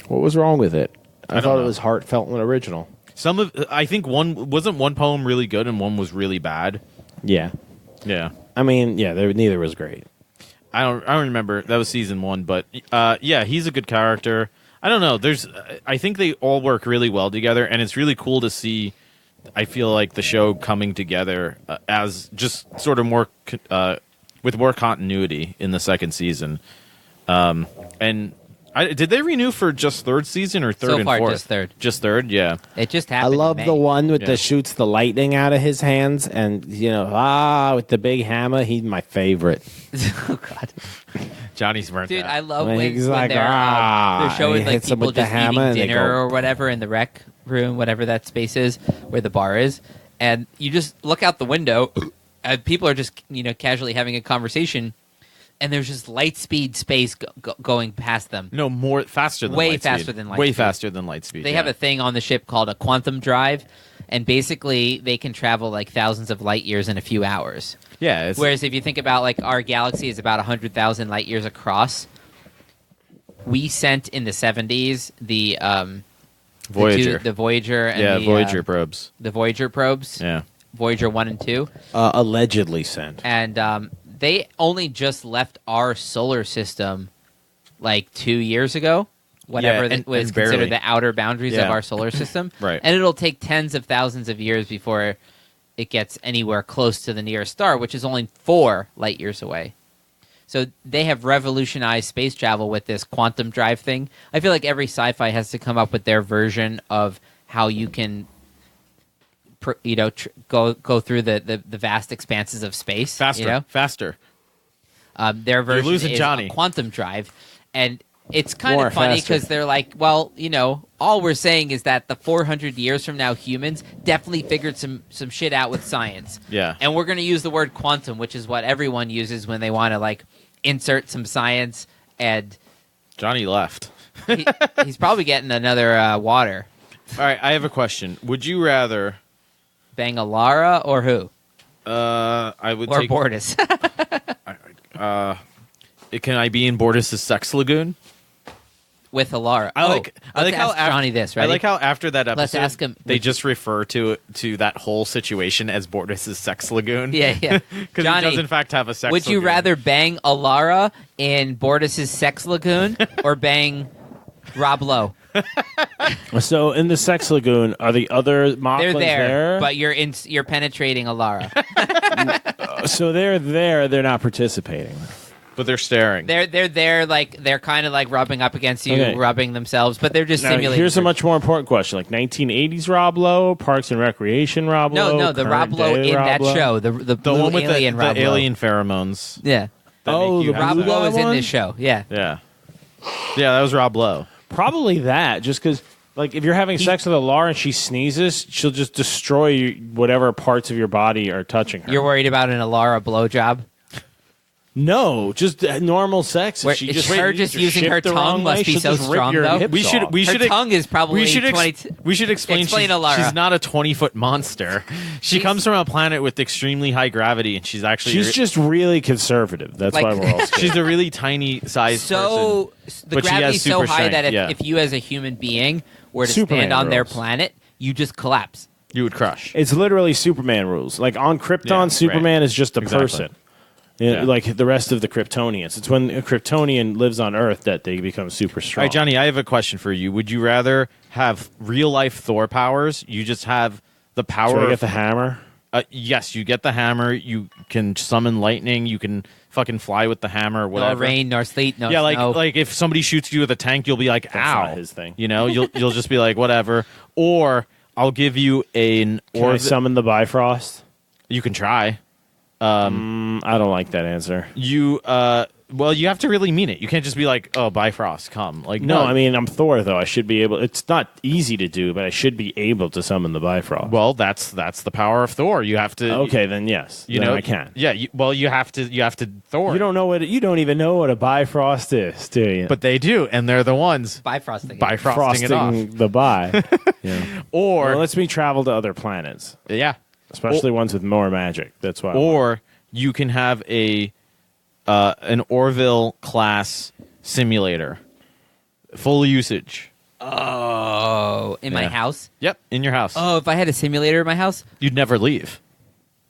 What was wrong with it? I don't thought know. it was heartfelt and original. I think one poem really good and one was really bad. Yeah, Yeah. I mean, yeah, neither was great. I don't remember. That was season 1, but yeah, he's a good character. I don't know. I think they all work really well together, and it's really cool to see. I feel like the show coming together as just sort of more with more continuity in the second season. And did they renew for just third season or third So and far, fourth? just third. Just third, yeah. It just I happened. love in the May. one with Yeah. the shoots the lightning out of his hands, and with the big hammer. He's my favorite. Oh God, Johnny's burnt dude, that. I love When when, he's when like, they're showing he like hits him people with the just hammer eating and they dinner go- or whatever in the rec room, whatever that space is where the bar is, and you just look out the window, and people are just casually having a conversation, and there's just light speed space going past them. No, faster than Way light faster speed. than light Way speed. faster than light speed. They yeah. have a thing on the ship called a quantum drive, and basically they can travel like thousands of light years in a few hours. Yeah, it's, Whereas if you think about like our galaxy is about 100,000 light years across, we sent in the 70s the Voyager. the Voyager and yeah, the Voyager probes. the Voyager probes, Yeah. Voyager 1 and 2, Allegedly sent. and they only just left our solar system like 2 years ago. Whatever Yeah, that was and barely. considered the outer boundaries of Yeah. our solar system, Right. And it'll take tens of thousands of years before it gets anywhere close to the nearest star, which is only 4 light years away. So they have revolutionized space travel with this quantum drive thing. I feel like every sci-fi has to come up with their version of how you can, go through the vast expanses of space. Faster. Faster. Their version losing is Johnny. a quantum drive, and it's kind More of funny faster. because they're like, well, all we're saying is that the 400 years from now, humans definitely figured some shit out with science. Yeah. And we're going to use the word quantum, which is what everyone uses when they want to like insert some science. And Johnny left. he's probably getting another water. All right, I have a question. Would you rather Bang a Lara or who? I would Or take Bortus. Can I be in Bortus's sex lagoon? with Alara. I like let's how ask Johnny this, right? I like how after that episode, Let's ask him. they just refer to that whole situation as Bortus's sex lagoon. Yeah. Because he does in fact have a sex. Would you lagoon. rather bang Alara in Bortus's sex lagoon or bang Rob Lowe? So in the sex lagoon, are the other Mocklins They're there? but you're penetrating Alara. So they're there. They're not participating. But they're staring. They're there, like they're kind of like rubbing up against you, Okay. rubbing themselves, but they're just Now, simulating. here's a much more important question: like 1980s Rob Lowe, Parks and Recreation Rob Lowe. No, the Rob current Lowe day in Rob that Lowe? show, the blue one with alien the Rob Lowe. alien pheromones. Yeah, that Oh, make you the have Rob blue sex. Lowe is in one? this show. Yeah, Yeah, that was Rob Lowe. Probably that. Just because, like, if you're having sex with a Laura and she sneezes, she'll just destroy whatever parts of your body are touching her. you're worried about an Alara blowjob. No, just normal sex. If Where- she it's just her just using shift her the tongue wrong must way, be she'll so just rip strong, your though. hips We should off. we Her should tongue is probably 20. we should explain Alara. she's not a 20-foot monster. She comes from a planet with extremely high gravity, and she's actually She's just really conservative. That's Like- why we're all scared. she's a really tiny sized So the But she has gravity's so super high that strength, if you as a human being were to Superman stand on their rules. planet, you just collapse. You would crush. It's literally Superman rules. Like on Krypton, Yeah, right. Superman is just a Exactly. person. Yeah. Like the rest of the Kryptonians. It's when a Kryptonian lives on Earth that they become super All strong. right, Johnny, I have a question for you. Would you rather have real life Thor powers? You just have the power. Do I of- get the hammer? yes, you get the hammer. You can summon lightning. You can fucking fly with the hammer. Nor Whatever. rain, nor sleet, no Yeah, snow. like if somebody shoots you with a tank, you'll be like, That's "Ow!" not his thing. You know, you'll just be like, "Whatever." Or I'll give you Can I summon the Bifrost? you can try. I don't like that answer. You well, you have to really mean it. You can't just be like, "Oh, Bifrost, come." Like, No, I mean I'm Thor though. I should be able. It's not easy to do, but I should be able to summon the Bifrost. well, that's the power of Thor. You have to. Okay, then yes. you Then know I can. Yeah. You have to Thor. You don't know what you don't even know what a Bifrost is, do you? but they do, and they're the ones Bifrosting. it. bifrosting it off. frosting the bi. Yeah. Or Well, lets me travel to other planets, yeah, especially ones with more magic. That's why. or you can have an Orville class simulator, full usage. Oh, in my Yeah. house? Yep, in your house. Oh, if I had a simulator in my house, You'd never leave.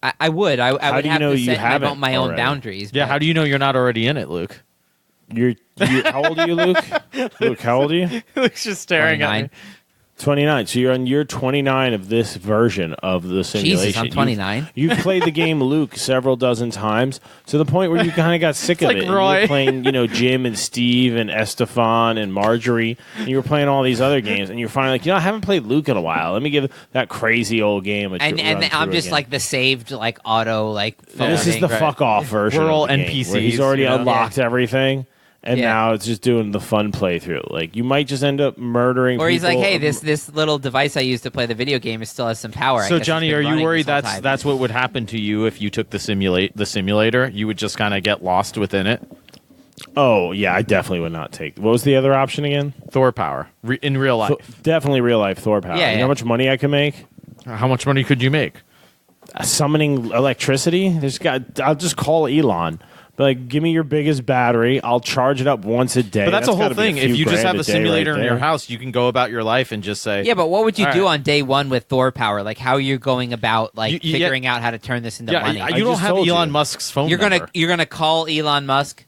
I would. I would do you have know to you set haven't my own already? boundaries. Yeah, but- how do you know you're not already in it, Luke? You're how old are you, Luke? Luke, how old are you? Luke's just staring 29. 29. So you're on year 29 of this version of the simulation. Jesus, I'm 29. You've played the game Luke several dozen times to the point where you kind of got sick of like it. And Roy. you were playing, Jim and Steve and Estefan and Marjorie, and you were playing all these other games, and you're finally like, I haven't played Luke in a while. Let me give that crazy old game a And run I'm through just again. like the saved like auto like phone This is thing. the Right. fuck off version. We're all of the game, where he's NPCs, already you know? unlocked everything. And Yeah. now it's just doing the fun playthrough. Like you might just end up murdering. Or he's like, people. hey, this little device I used to play the video game still has some power. I So guess Johnny, it's been are you running worried this whole that's time. that's what would happen to you if you took the simulator? You would just kind of get lost within it. Oh yeah, I definitely would not take. What was the other option again? Thor power in real life. Definitely real life Thor power. Yeah, You know yeah. how much money I could make? How much money could you make? Summoning electricity. I'll just call Elon. Be like, give me your biggest battery. I'll charge it up once a day. But that's the whole gotta be a thing. If few you just grand have a day simulator right in your there. house, you can go about your life and just say, Yeah, but what would you All do right. on day one with Thor power? Like how you're going about like You- figuring out how to turn this into yeah, money? you don't just have told Elon you. Musk's phone You're number. gonna call Elon Musk.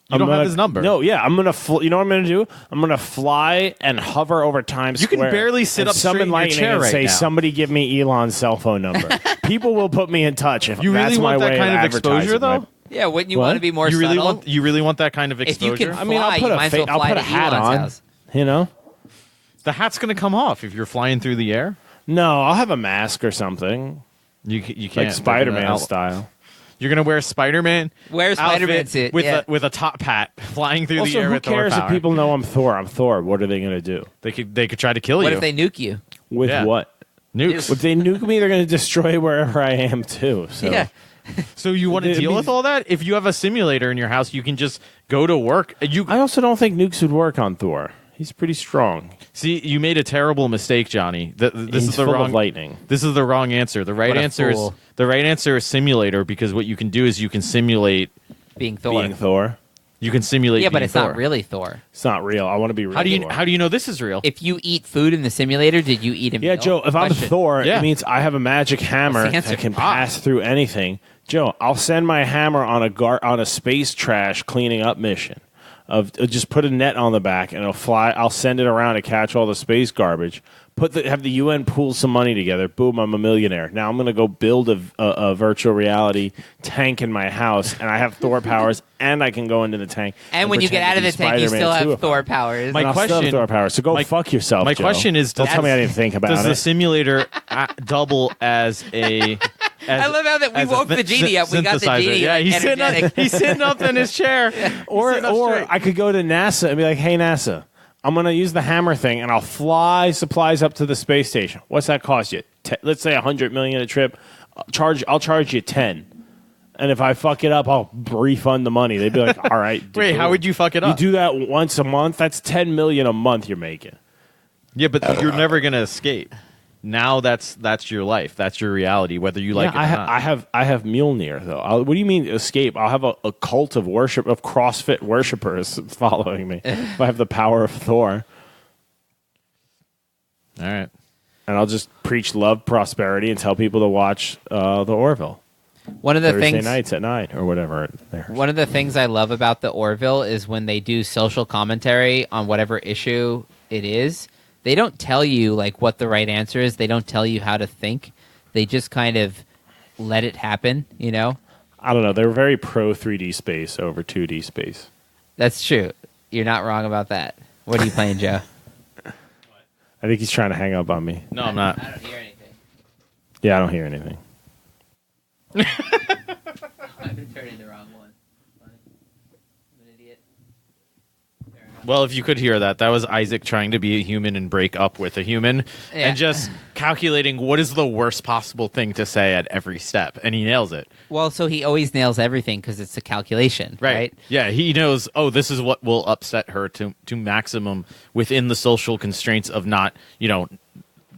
You don't I'm have gonna- his number. No, yeah, I'm gonna. You know what I'm gonna do? I'm gonna fly and hover over Times You can Square. barely sit and up straight summon in your lightning chair and right say, now. "Somebody give me Elon's cell phone number." People will put me in touch if You that's really my want that way kind of advertising exposure, my- though? Yeah, wouldn't you What? want to be more You really subtle? want that kind of if exposure? you can I mean, I'll fly, put you a might as well I'll fly put a to hat Elon's on. house. You know? the hat's going to come off if you're flying through the air. No, I'll have a mask or something, You can't like Spider-Man style. You're going to wear Spider-Man. Wear Spider-Man outfit suit, with yeah. a top hat, flying through the Also, air who with Thor cares if power. people know I'm Thor? I'm Thor. What are they gonna do They could try to kill What you. if they nuke you? with Yeah. what? nukes? If they nuke me, they're gonna destroy wherever I am too. So. Yeah. So you want to It deal means- with all that? If you have a simulator in your house, you can just go to work. You I also don't think nukes would work on Thor. He's pretty strong. see, you made a terrible mistake, Johnny. This He's is the full wrong of lightning. This is the wrong answer. The right What a answer fool. is simulator, because what you can do is you can simulate. Being Thor. Being Thor. You can simulate. Yeah, but being it's Thor. not really Thor. It's not real. I want to be real. How do you know this is real? If you eat food in the simulator, did you eat a meal? Yeah, Joe, if I'm Question. Thor, Yeah. it means I have a magic hammer What's the answer? that can pass through anything. Joe, I'll send my hammer on a space trash cleaning up mission. Just put a net on the back and it'll fly. I'll send it around to catch all the space garbage. Have the UN pool some money together. Boom, I'm a millionaire. Now I'm going to go build a virtual reality tank in my house, and I have Thor powers, and I can go into the tank. And when you get out of the tank, you still have Thor powers. My I'll still have question- Thor powers. So go fuck yourself. My Joe. question is: don't tell me I didn't think about does it. the simulator double as a? I love how that we as a woke the genie up. We got the synthesizer? genie. Yeah, like, he's energetic. sitting up in his chair. Or I could go to NASA and be like, "Hey NASA, I'm going to use the hammer thing and I'll fly supplies up to the space station. What's that cost you? Let's say $100 million a trip. I'll charge you 10. And if I fuck it up, I'll refund the money." They'd be like, "All right." Wait, how would you fuck it up? You do that once a month. That's $10 million a month you're making. Yeah, but you're never gonna escape. Now that's your life. That's your reality, whether you like it or not. I have Mjolnir though. What do you mean escape? I'll have a cult of CrossFit worshipers following me. If I have the power of Thor, All right. and I'll just preach love, prosperity, and tell people to watch the Orville One of the Thursday things nights at 9 or whatever. One of the things I love about the Orville is when they do social commentary on whatever issue it is. They don't tell you like what the right answer is. They don't tell you how to think. They just kind of let it happen, you know? I don't know. They're very pro 3D space over 2D space. That's true. You're not wrong about that. What are you playing, Joe? I think he's trying to hang up on me. No, I'm not. I don't hear anything. Yeah, I don't hear anything. I've been turning the wrong one. I'm an idiot. Well, if you could hear that, that was Isaac trying to be a human and break up with a human Yeah. and just calculating what is the worst possible thing to say at every step. And he nails it. Well, so he always nails everything because it's a calculation, right? Yeah, he knows, oh, this is what will upset her to maximum within the social constraints of not,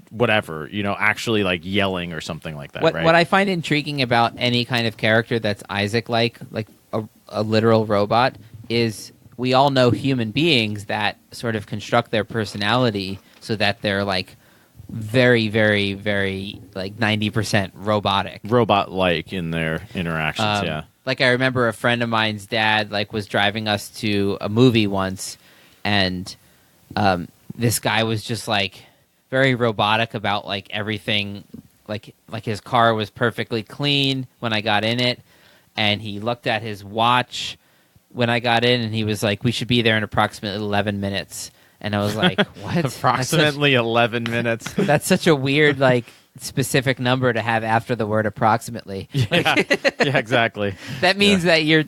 whatever, actually like yelling or something like that, right? What I find intriguing about any kind of character that's Isaac-like a literal robot, is we all know human beings that sort of construct their personality so that they're like very, very, very like 90% robotic. Robot-like in their interactions, yeah. Like I remember a friend of mine's dad was driving us to a movie once, and this guy was just like very robotic about like everything. Like his car was perfectly clean when I got in it, and he looked at his watch when I got in, and he was like, "We should be there in approximately 11 minutes." And I was like, "What?" Approximately 11 minutes. That's such a weird specific number to have after the word approximately. Yeah, yeah, exactly. That means that you're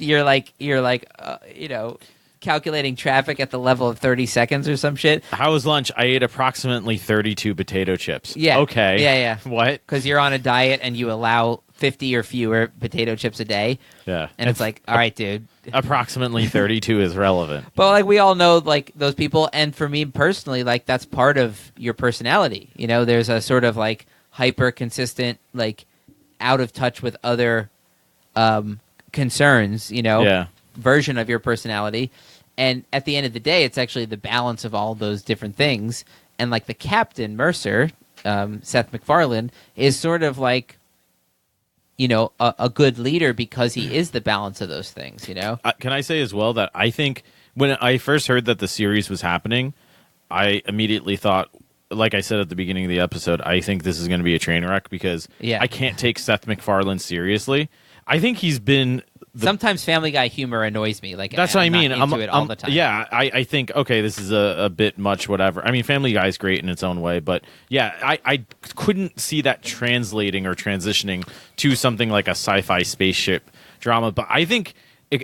calculating traffic at the level of 30 seconds or some shit. How was lunch? I ate approximately 32 potato chips. Yeah. Okay. Yeah. What? Because you're on a diet and you allow 50 or fewer potato chips a day. Yeah. And it's like, all right, dude. Approximately 32 is relevant. But like we all know like those people, and for me personally, like that's part of your personality. There's a sort of like hyper consistent, like out of touch with other concerns, Yeah. version of your personality. And at the end of the day, it's actually the balance of all those different things. And like the Captain Mercer, Seth MacFarlane, is sort of like, a good leader because he is the balance of those things, Can I say as well that I think when I first heard that the series was happening, I immediately thought, like I said at the beginning of the episode, I think this is going to be a train wreck because I can't take Seth MacFarlane seriously. I think he's been... Sometimes Family Guy humor annoys me. Like that's what I mean. I'm into it all the time. Yeah, I think, okay, this is a bit much, whatever. I mean, Family Guy is great in its own way, but yeah, I couldn't see that translating or transitioning to something like a sci-fi spaceship drama. But I think,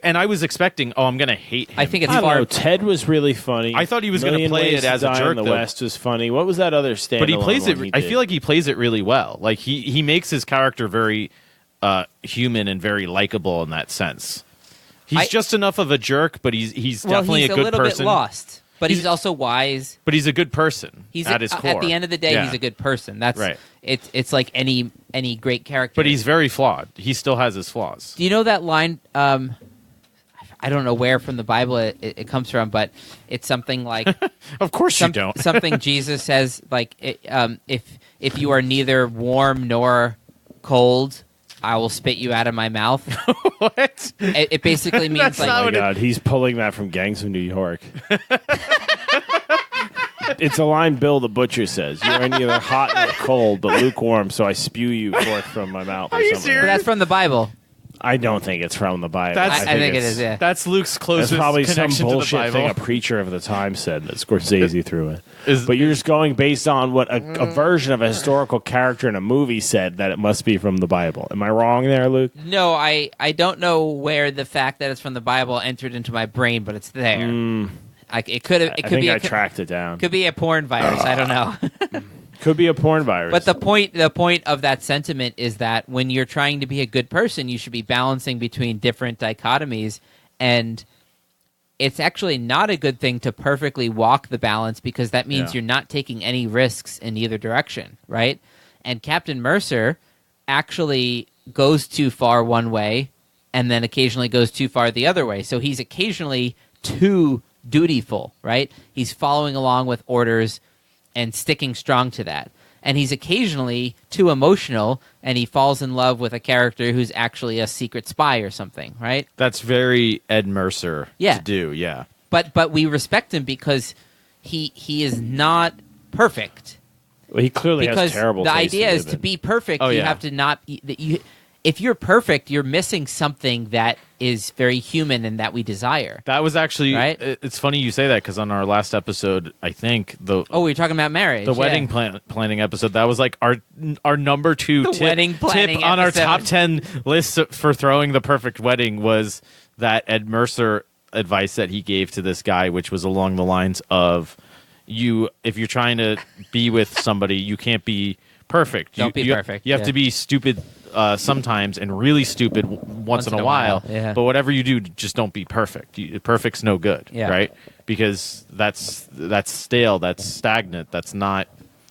and I was expecting, I'm going to hate him. I think it's I don't far. know. Ted was really funny. I thought he was going to play it as a jerk. The though. West was funny. What was that other standalone? But he plays it. one I did? feel like he plays it really well. Like he makes his character very human and very likable in that sense. He's just enough of a jerk, but he's definitely he's a good little person. bit lost, but he's also wise. But he's a good person. He's at his core. At the end of the day, Yeah. he's a good person. That's Right. It's like any great character. But he's very flawed. He still has his flaws. Do you know that line? I I don't know where from the Bible it comes from, but it's something like Of course you don't. something Jesus says like if you are neither warm nor cold, I will spit you out of my mouth. What? It basically means That's like not Oh my what it- God, he's pulling that from Gangs of New York. It's a line Bill the Butcher says. You are neither hot nor cold, but lukewarm, so I spew you forth from my mouth. Or you something. but serious? that's from the Bible. I don't think it's from the Bible. That's- I think it it's- is. Yeah. That's Luke's That's closest probably some connection to the bullshit thing a Bible. preacher of the time said that Scorsese threw in. Is- But you're just going based on what a version of a historical character in a movie said that it must be from the Bible. Am I wrong there, Luke? No, I don't know where the fact that it's from the Bible entered into my brain, but it's there. It could I think I tracked it down. Could be a porn virus. I don't know. Could be a porn virus. But the point of that sentiment is that when you're trying to be a good person, you should be balancing between different dichotomies, and it's actually not a good thing to perfectly walk the balance because that means Yeah. you're not taking any risks in either direction, right? And Captain Mercer actually goes too far one way and then occasionally goes too far the other way. So he's occasionally too dutiful, right? He's following along with orders and sticking strong to that. And he's occasionally too emotional, and he falls in love with a character who's actually a secret spy or something, right? That's very Ed Mercer Yeah. to do, yeah. But we respect him because he is not perfect. Well, he clearly Because has terrible the taste idea in is to women. be perfect, Oh, you yeah. have to not. If you're perfect, you're missing something that is very human and that we desire. That was actually, Right? it's funny you say that because on our last episode, I think, the Oh, we were talking about marriage. the yeah. wedding planning episode, that was like our number two The wedding planning tip on our episode. top 10 list for throwing the perfect wedding was that Ed Mercer advice that he gave to this guy, which was along the lines of if you're trying to be with somebody, you can't be perfect. Don't be perfect, You have yeah. to be stupid sometimes and really stupid once in a while. yeah. But whatever you do, just don't be perfect. Perfect's no good, Yeah. right? Because that's stale, that's stagnant, that's not.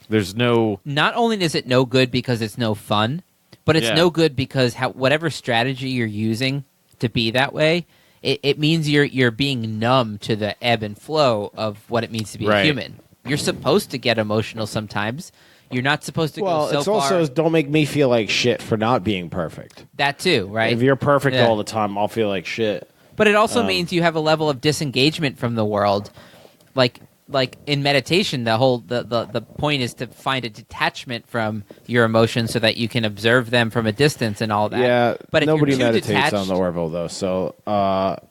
There's no. Not only is it no good because it's no fun, but it's Yeah. no good because whatever strategy you're using to be that way, it means you're being numb to the ebb and flow of what it means to be a Right. human. You're supposed to get emotional sometimes. You're not supposed to Well, go so it's far. also don't make me feel like shit for not being perfect. That too, right? If you're perfect Yeah. all the time, I'll feel like shit. But it also means you have a level of disengagement from the world. Like in meditation, the point is to find a detachment from your emotions so that you can observe them from a distance and all that. Yeah, but if nobody you're too meditates detached, on the Orville though. So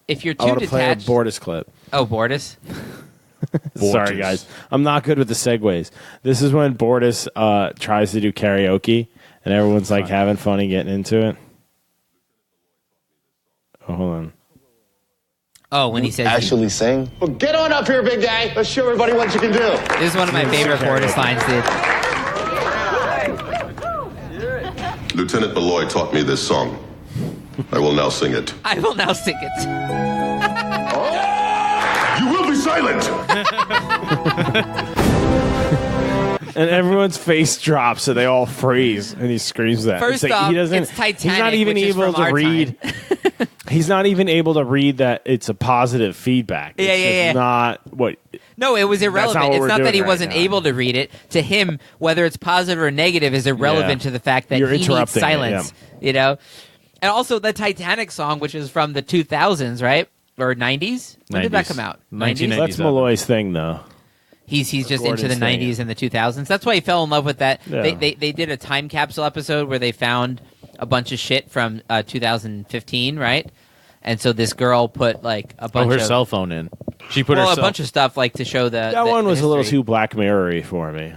if you're I too want to play a detached, Bortis clip. oh, Bortis. Sorry, guys. I'm not good with the segues. This is when Bortis tries to do karaoke, and everyone's like having fun and getting into it. Oh, hold on. Oh, when he says Actually sing? Well, get on up here, big guy. Let's show everybody what you can do. this is one of my favorite Bortis lines, dude. Lieutenant Malloy taught me this song. I will now sing it. I will now sing it. You will be silent! And everyone's face drops, so they all freeze, and he screams that. First It's like, off, he doesn't. it's Titanic, He's not even which is able from to our read. He's not even able to read that it's a positive feedback. Yeah, It's yeah, just yeah. Not what. No, it was irrelevant. what It's we're not that doing he right wasn't now. able to read it. To him, whether it's positive or negative is irrelevant Yeah. to the fact that You're he needs interrupting it, silence. You know, and also the Titanic song, which is from the 2000s, right, or 90s. When did that 90s. come out? 1990s. That's Malloy's thing, though. He's just into Gordon's the thing. 90s and the 2000s. That's why he fell in love with that. Yeah. They did a time capsule episode where they found a bunch of shit from 2015, right? And so this girl put like a bunch her of cell phone in. She put a her bunch of stuff like to show That one was a little too Black Mirror-y for me.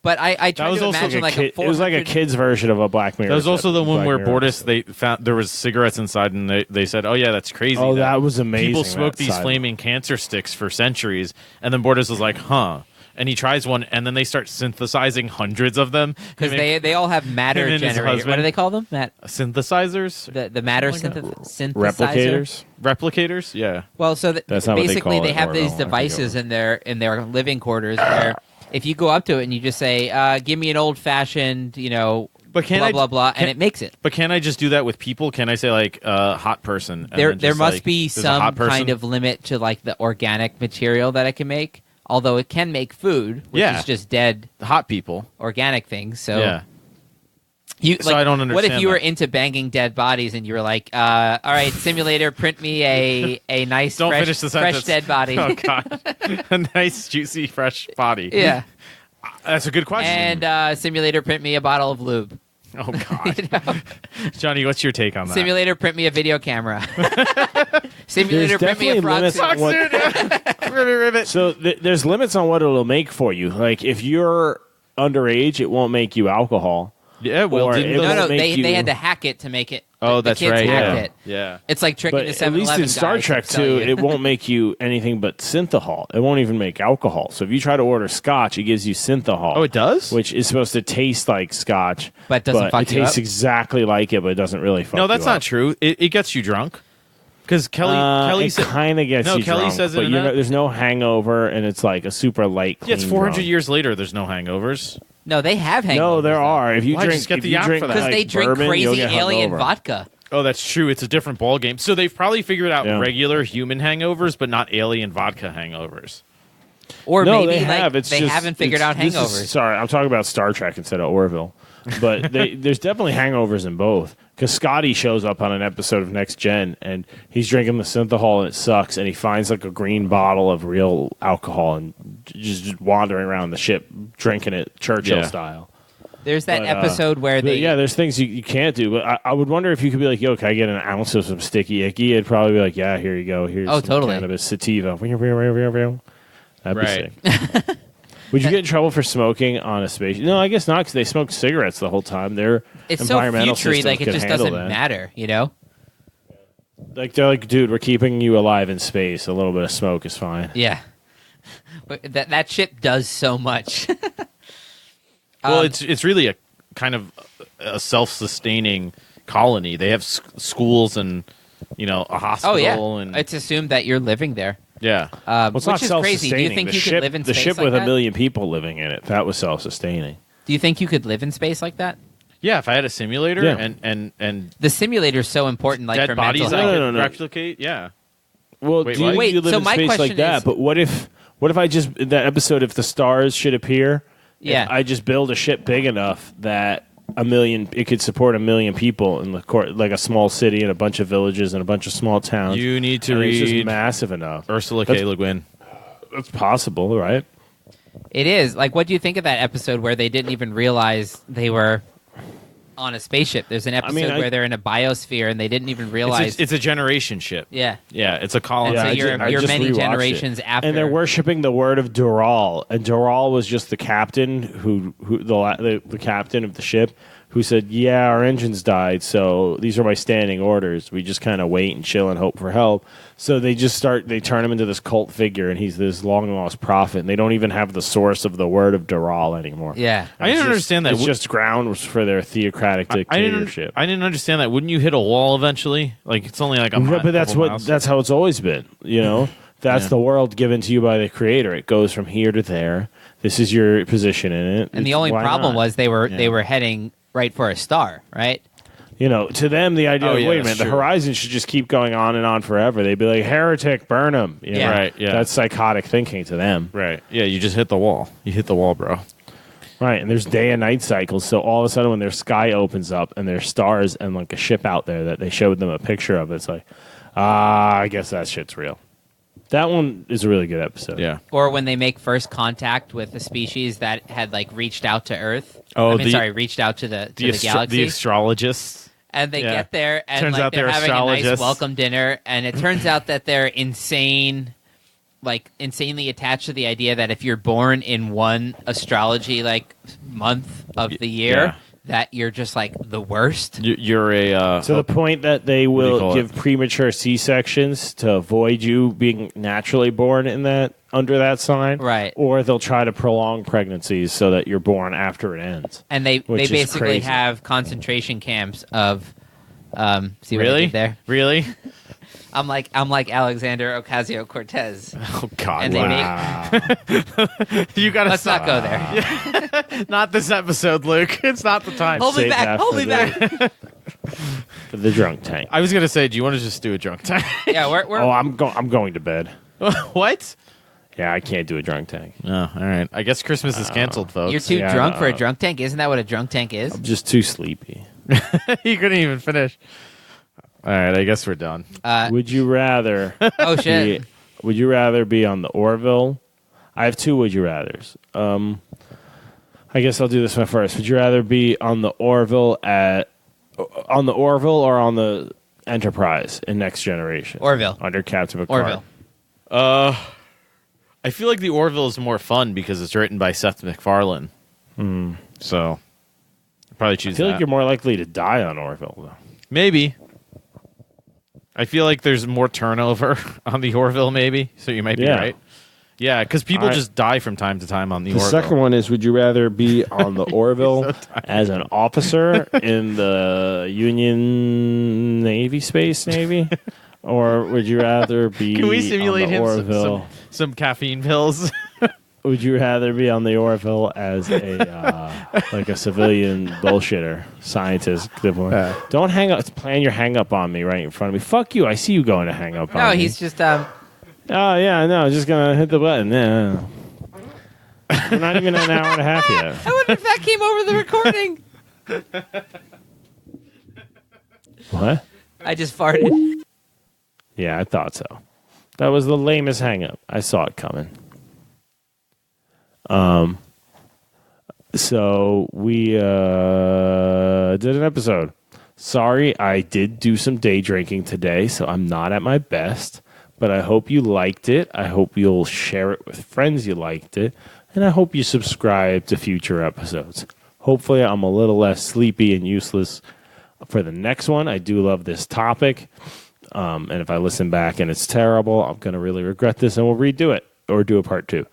But I tried was to also imagine like a It was like a 400 kid's version of a Black Mirror. That was also the one Black where Mirror Bortis, they found there was cigarettes inside, and they said, "Oh yeah, that's crazy." Oh, that was amazing, People that smoked these side. flaming cancer sticks for centuries, and then Bortis was like, "Huh." And he tries one, and then they start synthesizing hundreds of them because they all have matter him and his generators. What husband. do they call them? synthesizers, The matter synthesizer. Replicators. replicators. Yeah, Well, so That's not what they basically call they it, have Orville. these I forget devices what. in their living quarters where if you go up to it and you just say, "Give me an old fashioned, But can blah I, blah blah, can, and it makes it. But can I just do that with people? Can I say like hot person? And There then just, must like, be there's a some hot person? kind of limit to like the organic material that it can make. Although it can make food, which is just dead hot people, organic things. So yeah. So I don't understand. What if you were that. into banging dead bodies and you were like, all right, simulator, print me a nice Don't fresh, finish the fresh sentence. dead body. Oh god, a nice juicy fresh body. Yeah. That's a good question. And simulator, print me a bottle of lube. Oh god, Johnny, what's your take on that? Simulator, print me a video camera. Simulator, print me a frog suit. Ribbit. So there's limits on what it'll make for you. Like if you're underage, it won't make you alcohol. Yeah, well, Or didn't it those- won't No, make you- they had to hack it to make it. Oh, the that's kids right. hacked Yeah, it. yeah. It's like tricking But the at 7-Eleven least in Star guys Trek to sell 2, you. it won't make you anything but synthahol. It won't even make alcohol. So if you try to order scotch, it gives you synthahol. Oh, it does? Which is supposed to taste like scotch, But doesn't fuck it you tastes up? exactly like it, but it doesn't really fuck No, that's you not up. true. It gets you drunk. Because Kelly It kind of gets No, you Kelly drunk, says it but in that. there's no hangover, and it's like a super light. Yeah, it's clean 400 drunk. years later. There's no hangovers. No, they have hangovers. No, there though. are. If you Why? drink, Just get if the you app drink for that. Because like they drink bourbon, you'll crazy get alien hungover. vodka. Oh, that's true. It's a different ball game. So they've probably figured out Yeah. regular human hangovers, but not alien vodka hangovers. Or No, maybe they have. like It's they just, haven't figured out this is- hangovers. sorry, I'm talking about Star Trek instead of Orville. But there's definitely hangovers in both. Because Scotty shows up on an episode of Next Gen, and he's drinking the synthahol, and it sucks. And he finds like a green bottle of real alcohol, and just wandering around the ship drinking it Churchill Yeah. style. There's that But, episode where they yeah, there's things you can't do. But I would wonder if you could be like, yo, can I get an ounce of some sticky icky? It'd probably be like, yeah, here you go. Here's some totally. cannabis sativa. That'd be Right. sick. Would you get in trouble for smoking on a spaceship? No, I guess not, because they smoked cigarettes the whole time. Their it's so environmental futury, systems like it could just handle doesn't that. matter, you know? Like they're like, dude, we're keeping you alive in space. A little bit of smoke is fine. Yeah. But that ship does so much. Well, it's really a kind of a self-sustaining colony. They have schools and a hospital. Oh yeah, and it's assumed that you're living there. yeah. Well, it's which not is crazy. Do you self-sustaining. think the you ship, could live in the space ship like with that? a million people living in it? That was self-sustaining. Do you think you could live in space like that? Yeah, if I had a simulator Yeah. and The simulator's so important, like dead for bodies mental I health. could No. replicate, yeah. Well, Wait, do you what? think Wait, you live so in my space like question that? is- But what if I just in that episode, if the stars should appear, Yeah. if I just build a ship big enough that it could support 1 million people in the like a small city and a bunch of villages and a bunch of small towns. You need to and it's just read massive enough. Ursula K. That's- Le Guin. It's possible, right? It is. Like, what do you think of that episode where they didn't even realize they were on a spaceship? There's an episode where they're in a biosphere and they didn't even realize. It's a generation ship. Yeah. Yeah, it's a colony. And so I you're just many rewatched generations it. after. And they're worshiping the word of Dural, and Dural was just the captain the captain of the ship who said, "Yeah, our engines died, so these are my standing orders. We just kind of wait and chill and hope for help." So they turn him into this cult figure, and he's this long lost prophet. And they don't even have the source of the word of Dural anymore. Yeah. I didn't understand that. It's just grounds for their theocratic dictatorship. I didn't understand that. Wouldn't you hit a wall eventually? Like it's only like a Yeah, but couple miles. that's how it's always been. You know, that's Yeah. the world given to you by the Creator. It goes from here to there. This is your position in it. And the only Why problem not? was they were heading right for a star, right? To them, the idea Oh, of, yeah, wait a that's minute, the true. horizon should just keep going on and on forever. They'd be like, heretic, burn him. Yeah. Right, yeah. That's psychotic thinking to them. Right. Yeah, you just hit the wall. You hit the wall, bro. Right, and there's day and night cycles. So all of a sudden when their sky opens up and there's stars and like a ship out there that they showed them a picture of, it's like, I guess that shit's real. That one is a really good episode. Yeah. Or when they make first contact with a species that had like reached out to Earth. Oh, reached out to the galaxy. The astrologists. And they Yeah. get there, and Turns like out they're they're having a nice astrologists. welcome dinner, and it turns out that they're insanely attached to the idea that if you're born in one astrology month of the year, Yeah. that you're just like the worst. You're a To the point that they do you will call give premature C-sections to avoid you being naturally born under that sign. Right. Or they'll try to prolong pregnancies so that you're born after it ends. And they Which is basically crazy. have concentration camps of See what I Really? did there? Really? I'm like Alexander Ocasio-Cortez. Oh God! And they You gotta Let's stop. not go there. Not this episode, Luke. It's not the time. Hold me Save back. that Hold for me the- back. For the drunk tank. I was gonna say, do you want to just do a drunk time? Yeah, we're Oh, I'm going to bed. What? Yeah, I can't do a drunk tank. Oh, all right. I guess Christmas is canceled, folks. you're too Yeah, drunk for a no. drunk tank. Isn't that what a drunk tank is? I'm just too sleepy. You couldn't even finish. All right, I guess we're done. Would you rather? Oh shit. Would you rather be on the Orville? I have two would you rathers. I guess I'll do this one first. Would you rather be on the Orville or on the Enterprise in Next Generation? Orville. Under Captain Picard. Orville. I feel like the Orville is more fun because it's written by Seth MacFarlane. So, I'd probably choose I feel that. like you're more likely to die on Orville, though. Maybe. I feel like there's more turnover on the Orville, maybe. So you might be Yeah. right. Yeah, because people I- just die from time to time on the The Orville. second one is: would you rather be on the Orville as an officer in the Union Navy, Space Navy, or would you rather be Can we simulate on the him Orville? some caffeine pills? Would you rather be on the Orville as a like a civilian bullshitter scientist? Don't hang up. Plan your hang up on me right in front of me. Fuck you! I see you going to hang up on No, me. he's just Oh yeah, no, just gonna hit the button. Yeah. We're not even an hour and a half yet. I wonder if that came over the recording. What? I just farted. Yeah, I thought so. That was the lamest hang up. I saw it coming. So we did an episode. Sorry, I did do some day drinking today, so I'm not at my best. But I hope you liked it. I hope you'll share it with friends you liked it. And I hope you subscribe to future episodes. Hopefully I'm a little less sleepy and useless for the next one. I do love this topic. And if I listen back and it's terrible, I'm going to really regret this and we'll redo it or do a part 2.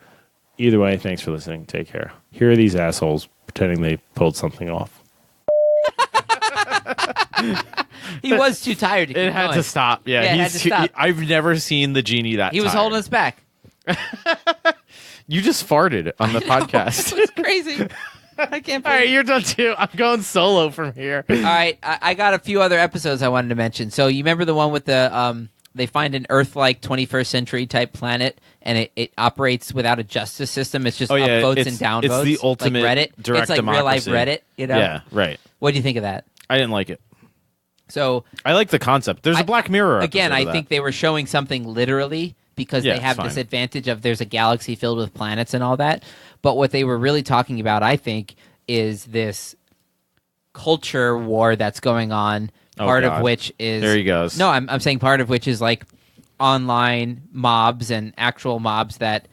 Either way, thanks for listening. Take care. Here are these assholes pretending they pulled something off. He was too tired to keep It had going. to stop. Yeah, Yeah, it had to stop. I've never seen the genie that He was tired. holding us back. You just farted on the podcast. It's crazy. I can't All believe right, you're done too. I'm going solo from here. All right, I got a few other episodes I wanted to mention. So you remember the one with the they find an Earth-like 21st century type planet, and it operates without a justice system. It's just upvotes and downvotes. It's the ultimate like Reddit. direct it's like real life democracy. Reddit. You know? Yeah, right. What do you think of that? I didn't like it. So I like the concept. There's a Black Mirror again. episode I of that. think they were showing something literally because Yeah, they have it's this fine. advantage of there's a galaxy filled with planets and all that. But what they were really talking about, I think, is this culture war that's going on. Part of God. which is There he goes. No, I'm saying part of which is like online mobs and actual mobs that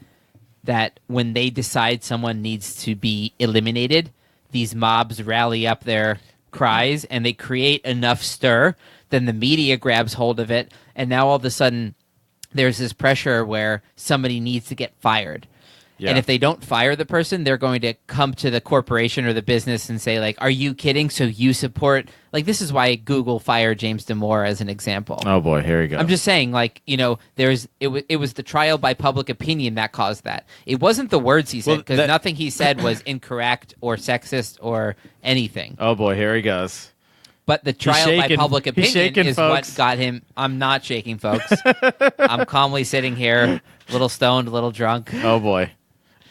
when they decide someone needs to be eliminated, these mobs rally up their cries and they create enough stir, then the media grabs hold of it, and now all of a sudden there's this pressure where somebody needs to get fired. Yeah. And if they don't fire the person, they're going to come to the corporation or the business and say, like, are you kidding? So you support... Like, this is why Google fired James Damore as an example. Oh boy, here we go. I'm just saying, like, you know, it was the trial by public opinion that caused that. It wasn't the words he said, Well, because that- nothing he said was incorrect or sexist or anything. Oh boy, here he goes. But the trial by shaking. public He's opinion shaking, is folks. what got him... I'm not shaking, folks. I'm calmly sitting here, a little stoned, a little drunk. Oh boy.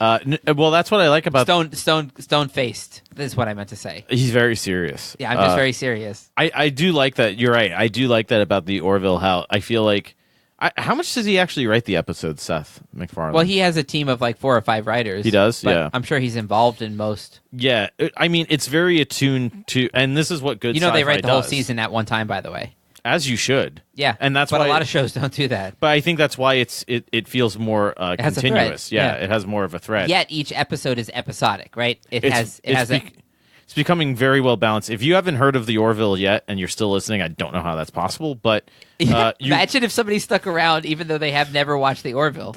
Well, that's what I like about. Stone faced. This is what I meant to say. He's very serious. Yeah, I'm just very serious. I do like that. You're right. I do like that about the Orville. How I feel like. How much does he actually write the episodes, Seth MacFarlane? Well, he has a team of like 4 or 5 writers. He does? but Yeah. I'm sure he's involved in most. Yeah, I mean, it's very attuned to, and this is what good. You know, they sci-fi write the whole does. season at one time, by the way. as you should. Yeah, and that's but why a lot of shows don't do that. But I think that's why it feels more has a thread. continuous. Yeah, Yeah. it has more of a thread. Yet each episode is episodic, right? It's becoming very well balanced. If you haven't heard of the Orville yet and you're still listening, I don't know how that's possible, but imagine if somebody stuck around even though they have never watched the Orville.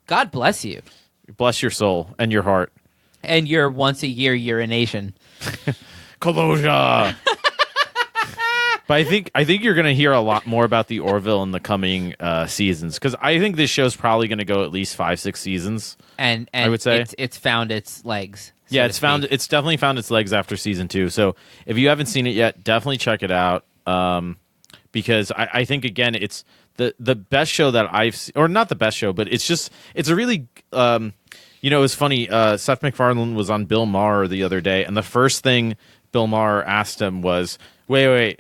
God bless you. Bless your soul and your heart. And your once a year urination. Colosia. But I think you're going to hear a lot more about the Orville in the coming seasons, because I think this show's probably going to go at least 5-6 seasons. And I would say it's found its legs. Yeah, it's definitely found its legs after season 2. So if you haven't seen it yet, definitely check it out. Because I think, again, it's the best show that I've seen, or not the best show, but it's a really, it was funny. Seth MacFarlane was on Bill Maher the other day, and the first thing Bill Maher asked him was, wait,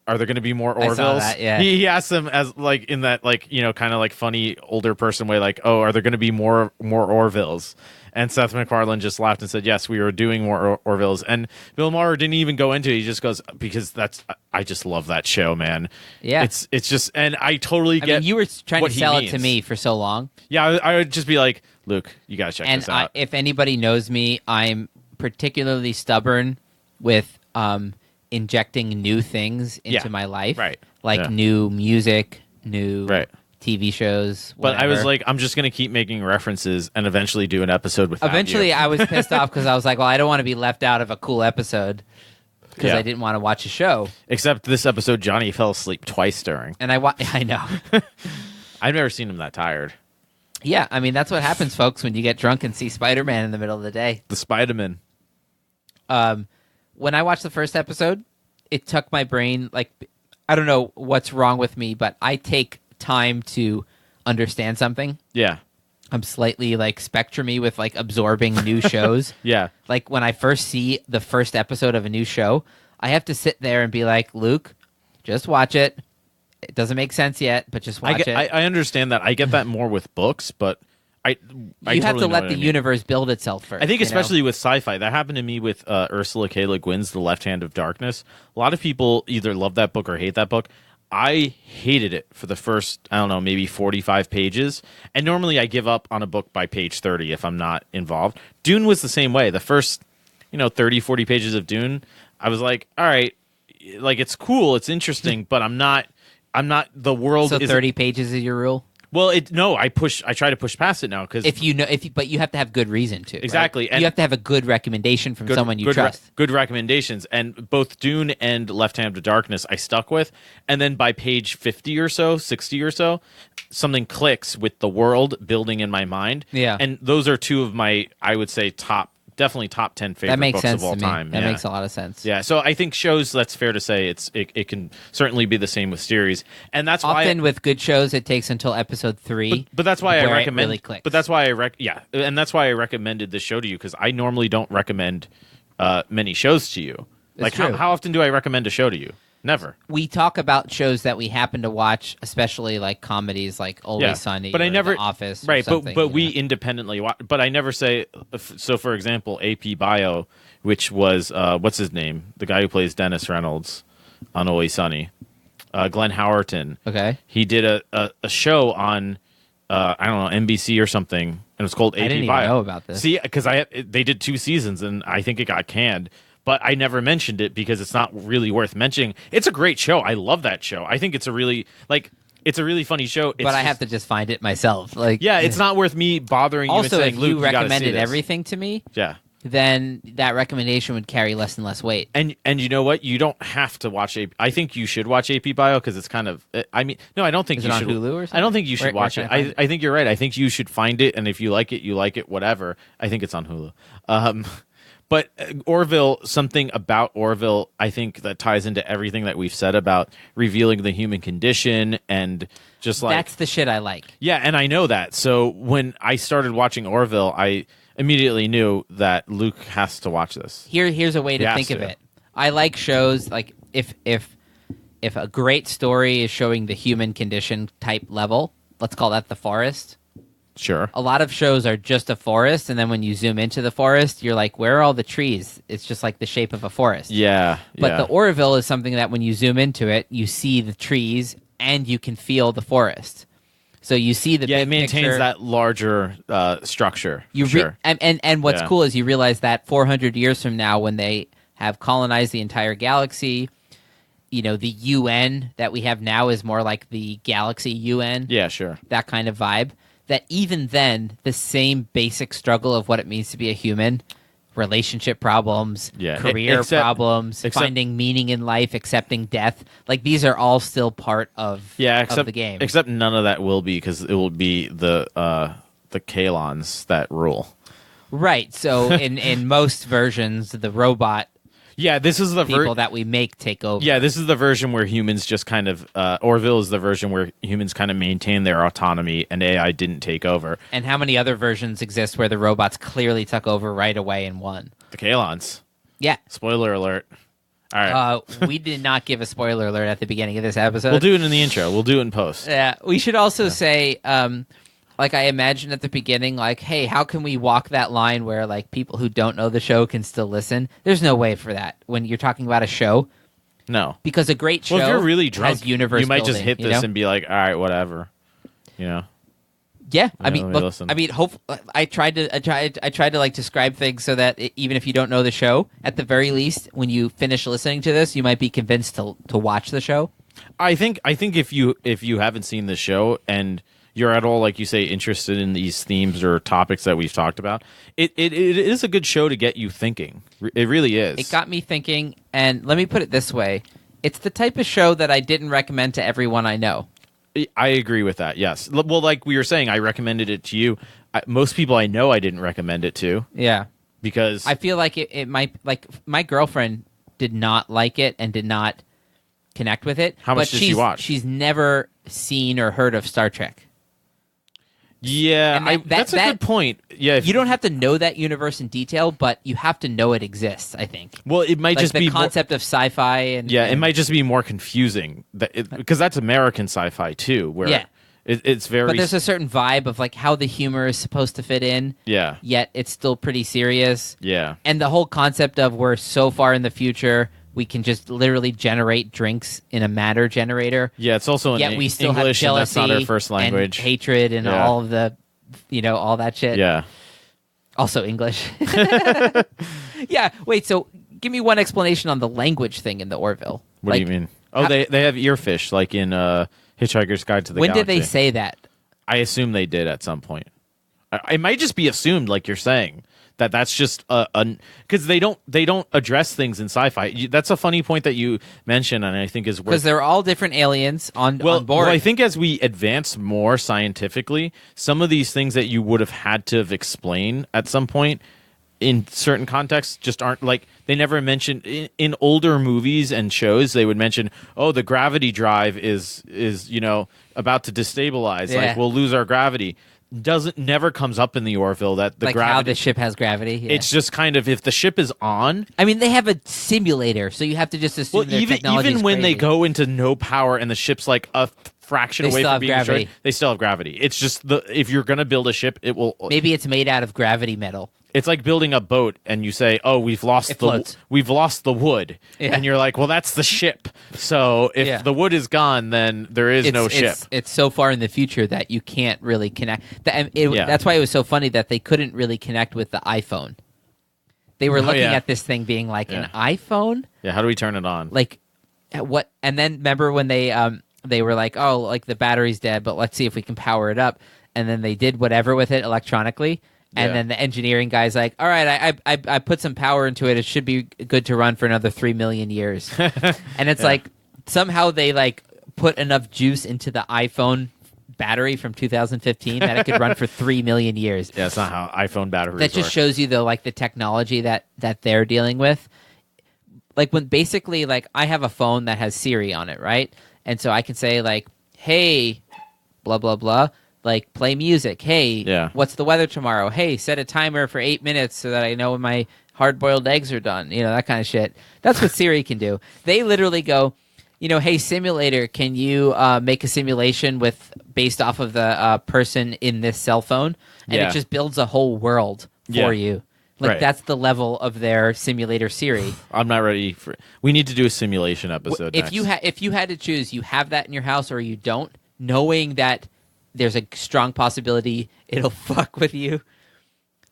are there going to be more Orvilles? I saw that, yeah. He asked him as like in that kind of like funny older person way, like, oh, are there going to be more Orvilles? And Seth MacFarlane just laughed and said, yes, we are doing more Orvilles. And Bill Maher didn't even go into it. He just goes, because I just love that show, man. Yeah. It's just, and I totally get. I mean, you were trying to sell it means to me for so long. Yeah, I would just be like, Luke, you got to check this out. And if anybody knows me, I'm particularly stubborn with injecting new things into my life. Right. Like new music, new TV shows. But whatever. I was like, I'm just going to keep making references and eventually do an episode without Eventually, you. I was pissed off because I was like, well, I don't want to be left out of a cool episode because I didn't want to watch a show. Except this episode, Johnny fell asleep twice during. And I know. I've never seen him that tired. Yeah, I mean, that's what happens, folks, when you get drunk and see Spider-Man in the middle of the day. The Spider-Man. When I watched the first episode, it took my brain, like, I don't know what's wrong with me, but I take time to understand something. Yeah. I'm slightly, like, spectrum-y with, like, absorbing new shows. Yeah. Like, when I first see the first episode of a new show, I have to sit there and be like, Luke, just watch it. It doesn't make sense yet, but just watch it. I understand that. I get that more with books, but you have to let the universe build itself first. I think especially with sci-fi. That happened to me with Ursula K. Le Guin's The Left Hand of Darkness. A lot of people either love that book or hate that book. I hated it for the first, I don't know, maybe 45 pages. And normally I give up on a book by page 30 if I'm not involved. Dune was the same way. The first, 30, 40 pages of Dune, I was like, all right, like it's cool, it's interesting, but I'm not the world. So 30 pages is your rule? Well, I try to push past it now because but you have to have good reason to. Exactly. Right? And you have to have a good recommendation from someone you trust. Good recommendations, and both Dune and Left Hand of Darkness I stuck with, and then by page 50 or so, 60 or so, something clicks with the world building in my mind. Yeah, and those are two of my, I would say, definitely top 10 favorite books of all time. That makes a lot of sense. Yeah, so I think shows, that's fair to say, it can certainly be the same with series, and that's why often with good shows it takes until episode 3. But that's why I recommend. It really clicks. But that's why and that's why I recommended this show to you, because I normally don't recommend many shows to you. Like how often do I recommend a show to you? Never. We talk about shows that we happen to watch, especially like comedies, like Always Sunny, but I never, The Office, right? But we know. Independently watch. But I never say. So, for example, AP Bio, which was what's his name, the guy who plays Dennis Reynolds on Always Sunny, Glenn Howerton. Okay, he did a show on I don't know, NBC or something, and it was called AP Bio. I didn't even know about this. See, because they did 2 seasons, and I think it got canned. But I never mentioned it because it's not really worth mentioning. It's a great show. I love that show. I think it's a really funny show. But I have to just find it myself. Like, yeah, it's not worth me bothering you. Also, and saying, if Luke, you recommended everything to me, then that recommendation would carry less and less weight. And you know what? You don't have to watch AP. I think you should watch AP Bio because it's kind of. I mean, no, I don't think you should. Is it on Hulu or something? I don't think you should watch it. I think you're right. I think you should find it, and if you like it, you like it. Whatever. I think it's on Hulu. But Orville, something about Orville, I think that ties into everything that we've said about revealing the human condition and just like... That's the shit I like. Yeah, and I know that. So when I started watching Orville, I immediately knew that Luke has to watch this. Here's a way to think of it. I like shows, like, if a great story is showing the human condition type level, let's call that The Forest... Sure. A lot of shows are just a forest, and then when you zoom into the forest, you're like, where are all the trees? It's just like the shape of a forest. Yeah. But the Orville is something that when you zoom into it, you see the trees and you can feel the forest. So you see the big it maintains picture. that larger structure. And what's cool is you realize that 400 years from now, when they have colonized the entire galaxy, the UN that we have now is more like the galaxy UN. Yeah, sure. That kind of vibe. That even then, the same basic struggle of what it means to be a human relationship problems, Yeah, career problems, except- finding meaning in life, accepting death. Like these are all still part of except the game. Except none of that will be, because it will be the Kalons that rule. Right. So in most versions, the robot Yeah, this is the people that we make take over. Yeah, this is the version where humans just kind of Orville is the version where humans kind of maintain their autonomy and AI didn't take over. And how many other versions exist where the robots clearly took over right away and won? The Kalons. Yeah. Spoiler alert. All right. We did not give a spoiler alert at the beginning of this episode. We'll do it in the intro. We'll do it in post. Yeah. We should also say, like I imagined at the beginning, like, hey, how can we walk that line where like people who don't know the show can still listen? There's no way for that when you're talking about a show. No. Because a great show Well, if you're really drunk, has universe you might just building, hit you this know? and be like, all right, whatever. You know? Yeah, I Yeah, mean, let me look, listen. I mean, I tried to like describe things so that even if you don't know the show, at the very least, when you finish listening to this, you might be convinced to watch the show. I think if you haven't seen the show and you're at all, like you say, interested in these themes or topics that we've talked about, it is a good show to get you thinking. It really is. It got me thinking, and let me put it this way: it's the type of show that I didn't recommend to everyone I know. I agree with that. Yes. Well, like we were saying, I recommended it to you. Most people I know, I didn't recommend it to. Yeah, because I feel like it might, like my girlfriend did not like it and did not connect with it. How much did she watch? She's never seen or heard of Star Trek. Yeah, And that's a good point. Yeah, You don't have to know that universe in detail, but you have to know it exists, I think. Well, it might Like just the be concept of sci-fi and it might just be more confusing because that's American sci-fi too, where Yeah. it's very. But there's a certain vibe of like how the humor is supposed to fit in. Yeah. Yet it's still pretty serious. Yeah. And the whole concept of we're so far in the future, we can just literally generate drinks in a matter generator. Yeah, it's also in Yet we still English, have and that's jealousy not our first language. and hatred and Yeah. all of the, all that shit. Yeah. Also English. Yeah. Wait. So give me one explanation on the language thing in the Orville. What do you mean? Oh, how- they have earfish like in Hitchhiker's Guide to the When Galaxy. did they say that? I assume they did at some point. It might just be assumed, like you're saying, that that's just because they don't address things in sci-fi. That's a funny point that you mentioned, and I think is Because they're all different aliens on board. Well, I think as we advance more scientifically, some of these things that you would have had to have explained at some point in certain contexts just aren't, like, they never mentioned in older movies and shows. They would mention, oh, the gravity drive is about to destabilize. Yeah. Like, we'll lose our gravity. Never comes up in the Orville that the like gravity. how the ship has gravity. Yeah. It's just kind of, if the ship is on. I mean, they have a simulator, so you have to just assume. Well, their technology even is when they crazy. go into no power and the ship's like a fraction They away still from have being gravity. destroyed, they still have gravity. It's just if you're gonna build a ship, it will. Maybe it's made out of gravity metal. It's like building a boat, and you say, "Oh, we've lost It floats. the wood," Yeah. and you're like, "Well, that's the ship." So if Yeah. the wood is gone, then there is no ship. It's so far in the future that you can't really connect. Yeah. That's why it was so funny that they couldn't really connect with the iPhone. They were looking yeah. at this thing being like Yeah. an iPhone, Yeah, how do we turn it on? like what? And then remember when they were like, oh, like the battery's dead, but let's see if we can power it up. And then they did whatever with it electronically. And Yeah. then the engineering guy's like, all right, I put some power into it. It should be good to run for another 3 million years. And it's like somehow they like put enough juice into the iPhone battery from 2015 that it could run for 3 million years. Yeah, it's not how iPhone batteries That just work. shows you though, like the technology that they're dealing with. Like when basically like I have a phone that has Siri on it, right? And so I can say like, hey, blah, blah, blah. Like, play music. Hey, Yeah. what's the weather tomorrow? Hey, set a timer for 8 minutes so that I know when my hard-boiled eggs are done. You know, that kind of shit. That's what Siri can do. They literally go, hey, simulator, can you make a simulation based off of the person in this cell phone? And Yeah. it just builds a whole world for Yeah. you. Like, Right. that's the level of their simulator Siri. I'm not ready for. We need to do a simulation episode. If you had to choose, you have that in your house or you don't, knowing that there's a strong possibility it'll fuck with you.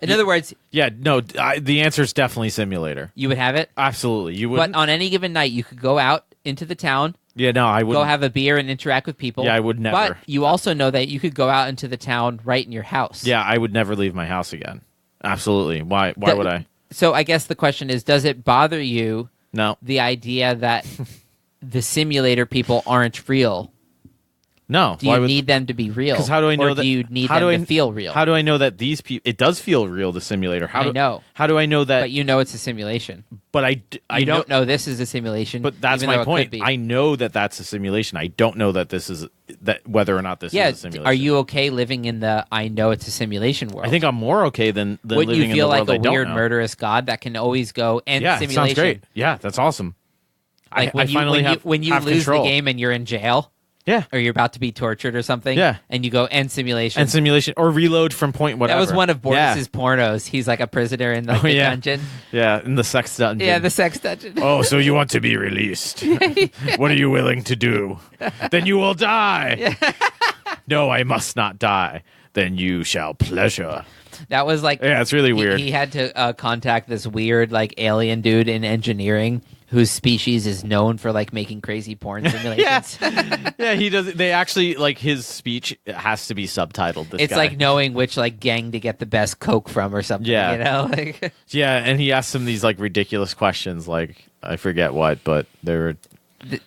In other words, the answer is definitely simulator. you would have it. Absolutely, you would. But on any given night, you could go out into the town, Yeah, no, I would. go have a beer, and interact with people. Yeah, I would never. But you also know that you could go out into the town right in your house. Yeah, I would never leave my house again. Absolutely. Why would I? So I guess the question is, does it bother you, No. the idea that the simulator people aren't real? No. Do you need them to be real? Because how do I know or that? do you need them to feel real? How do I know that these people? It does feel real. The simulator. I know. How do I know that? But you know it's a simulation. But I You don't know this is a simulation. But that's even though my it point. could be. I know that that's a simulation. I don't know that this is whether or not this is a simulation. Are you okay living in the I know it's a simulation world? I think I'm more okay than Wouldn't living you feel in the world like I a weird don't know. murderous god that can always go end Yeah, it simulation? sounds great. Yeah, that's awesome. Like I finally when you have lose control. the game and you're in jail. Yeah. Or you're about to be tortured or something. Yeah. And you go end simulation. And simulation or reload from point whatever. That was one of Yeah. Boris's pornos. He's like a prisoner in the yeah. dungeon. Yeah, in the sex dungeon. Yeah, the sex dungeon. Oh, so you want to be released? What are you willing to do? Then you will die. No, I must not die. Then you shall pleasure. That was like Yeah, it's really weird. He had to contact this weird like alien dude in engineering whose species is known for like making crazy porn simulations. Yeah, he does. They actually like his speech has to be subtitled. This It's guy. like knowing which like gang to get the best coke from or something. Yeah. You know, like Yeah, and he asked him these like ridiculous questions, like I forget what, but they were.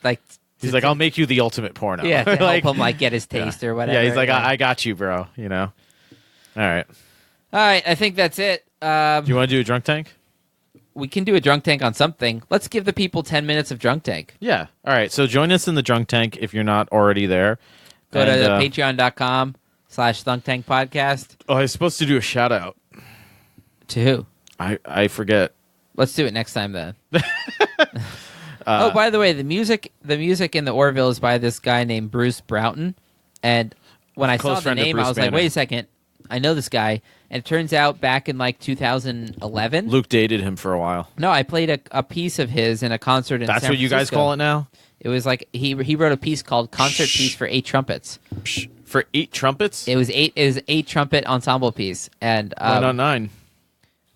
like He's like, "I'll make you the ultimate porno." yeah, to like, help him like get his taste or whatever. Yeah, he's like, I got you, bro. You know. All right. All right, I think that's it. Do you want to do a drunk tank? We can do a drunk tank on something. Let's give the people 10 minutes of drunk tank. Yeah. All right. So join us in the drunk tank if you're not already there. Go to patreon.com/Thunk Tank Podcast. Oh, I was supposed to do a shout out. To who? I forget. Let's do it next time then. Oh, by the way, the music in the Orville is by this guy named Bruce Broughton. And when I saw Close the friend of name, Bruce I was like, Banner. wait a second. I know this guy. And it turns out back in like 2011. Luke dated him for a while. No, I played a piece of his in a concert in That's San what you guys Francisco. call it now? It was like he wrote a piece called Concert Piece for 8 Trumpets. For 8 trumpets? It was 8 trumpet ensemble piece. And Why not 9?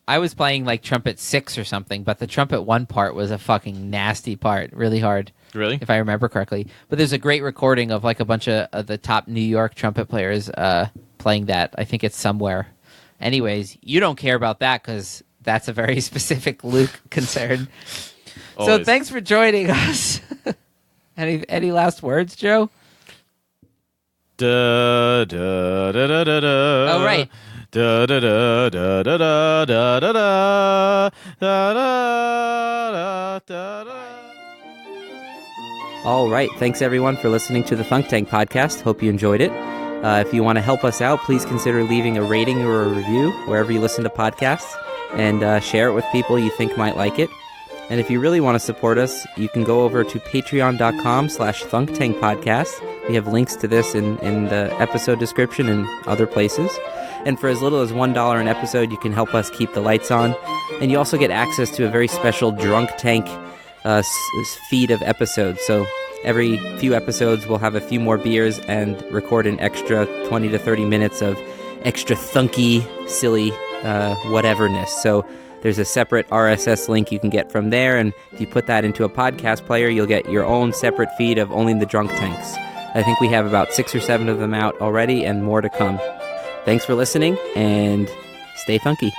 I was playing like trumpet 6 or something, but the trumpet 1 part was a fucking nasty part, really hard. Really? If I remember correctly. But there's a great recording of like a bunch of the top New York trumpet players playing that. I think it's somewhere. Anyways, you don't care about that because that's a very specific Luke concern. So Always. thanks for joining us. Any last words, Joe? Da, da, da, da, da, da. Oh, right. Da, da, da, da, da, da, da, da, da, da, da, da, da. All right. Thanks, everyone, for listening to the Thunk Tank Podcast. Hope you enjoyed it. If you want to help us out, please consider leaving a rating or a review wherever you listen to podcasts, and share it with people you think might like it. And if you really want to support us, you can go over to patreon.com/Thunk Tank Podcast. We have links to this in the episode description and other places. And for as little as $1 an episode, you can help us keep the lights on. And you also get access to a very special Drunk Tank feed of episodes. So every few episodes, we'll have a few more beers and record an extra 20 to 30 minutes of extra thunky, silly whateverness. So there's a separate RSS link you can get from there, and if you put that into a podcast player, you'll get your own separate feed of only the Drunk Tanks. I think we have about 6 or 7 of them out already, and more to come. Thanks for listening, and stay funky.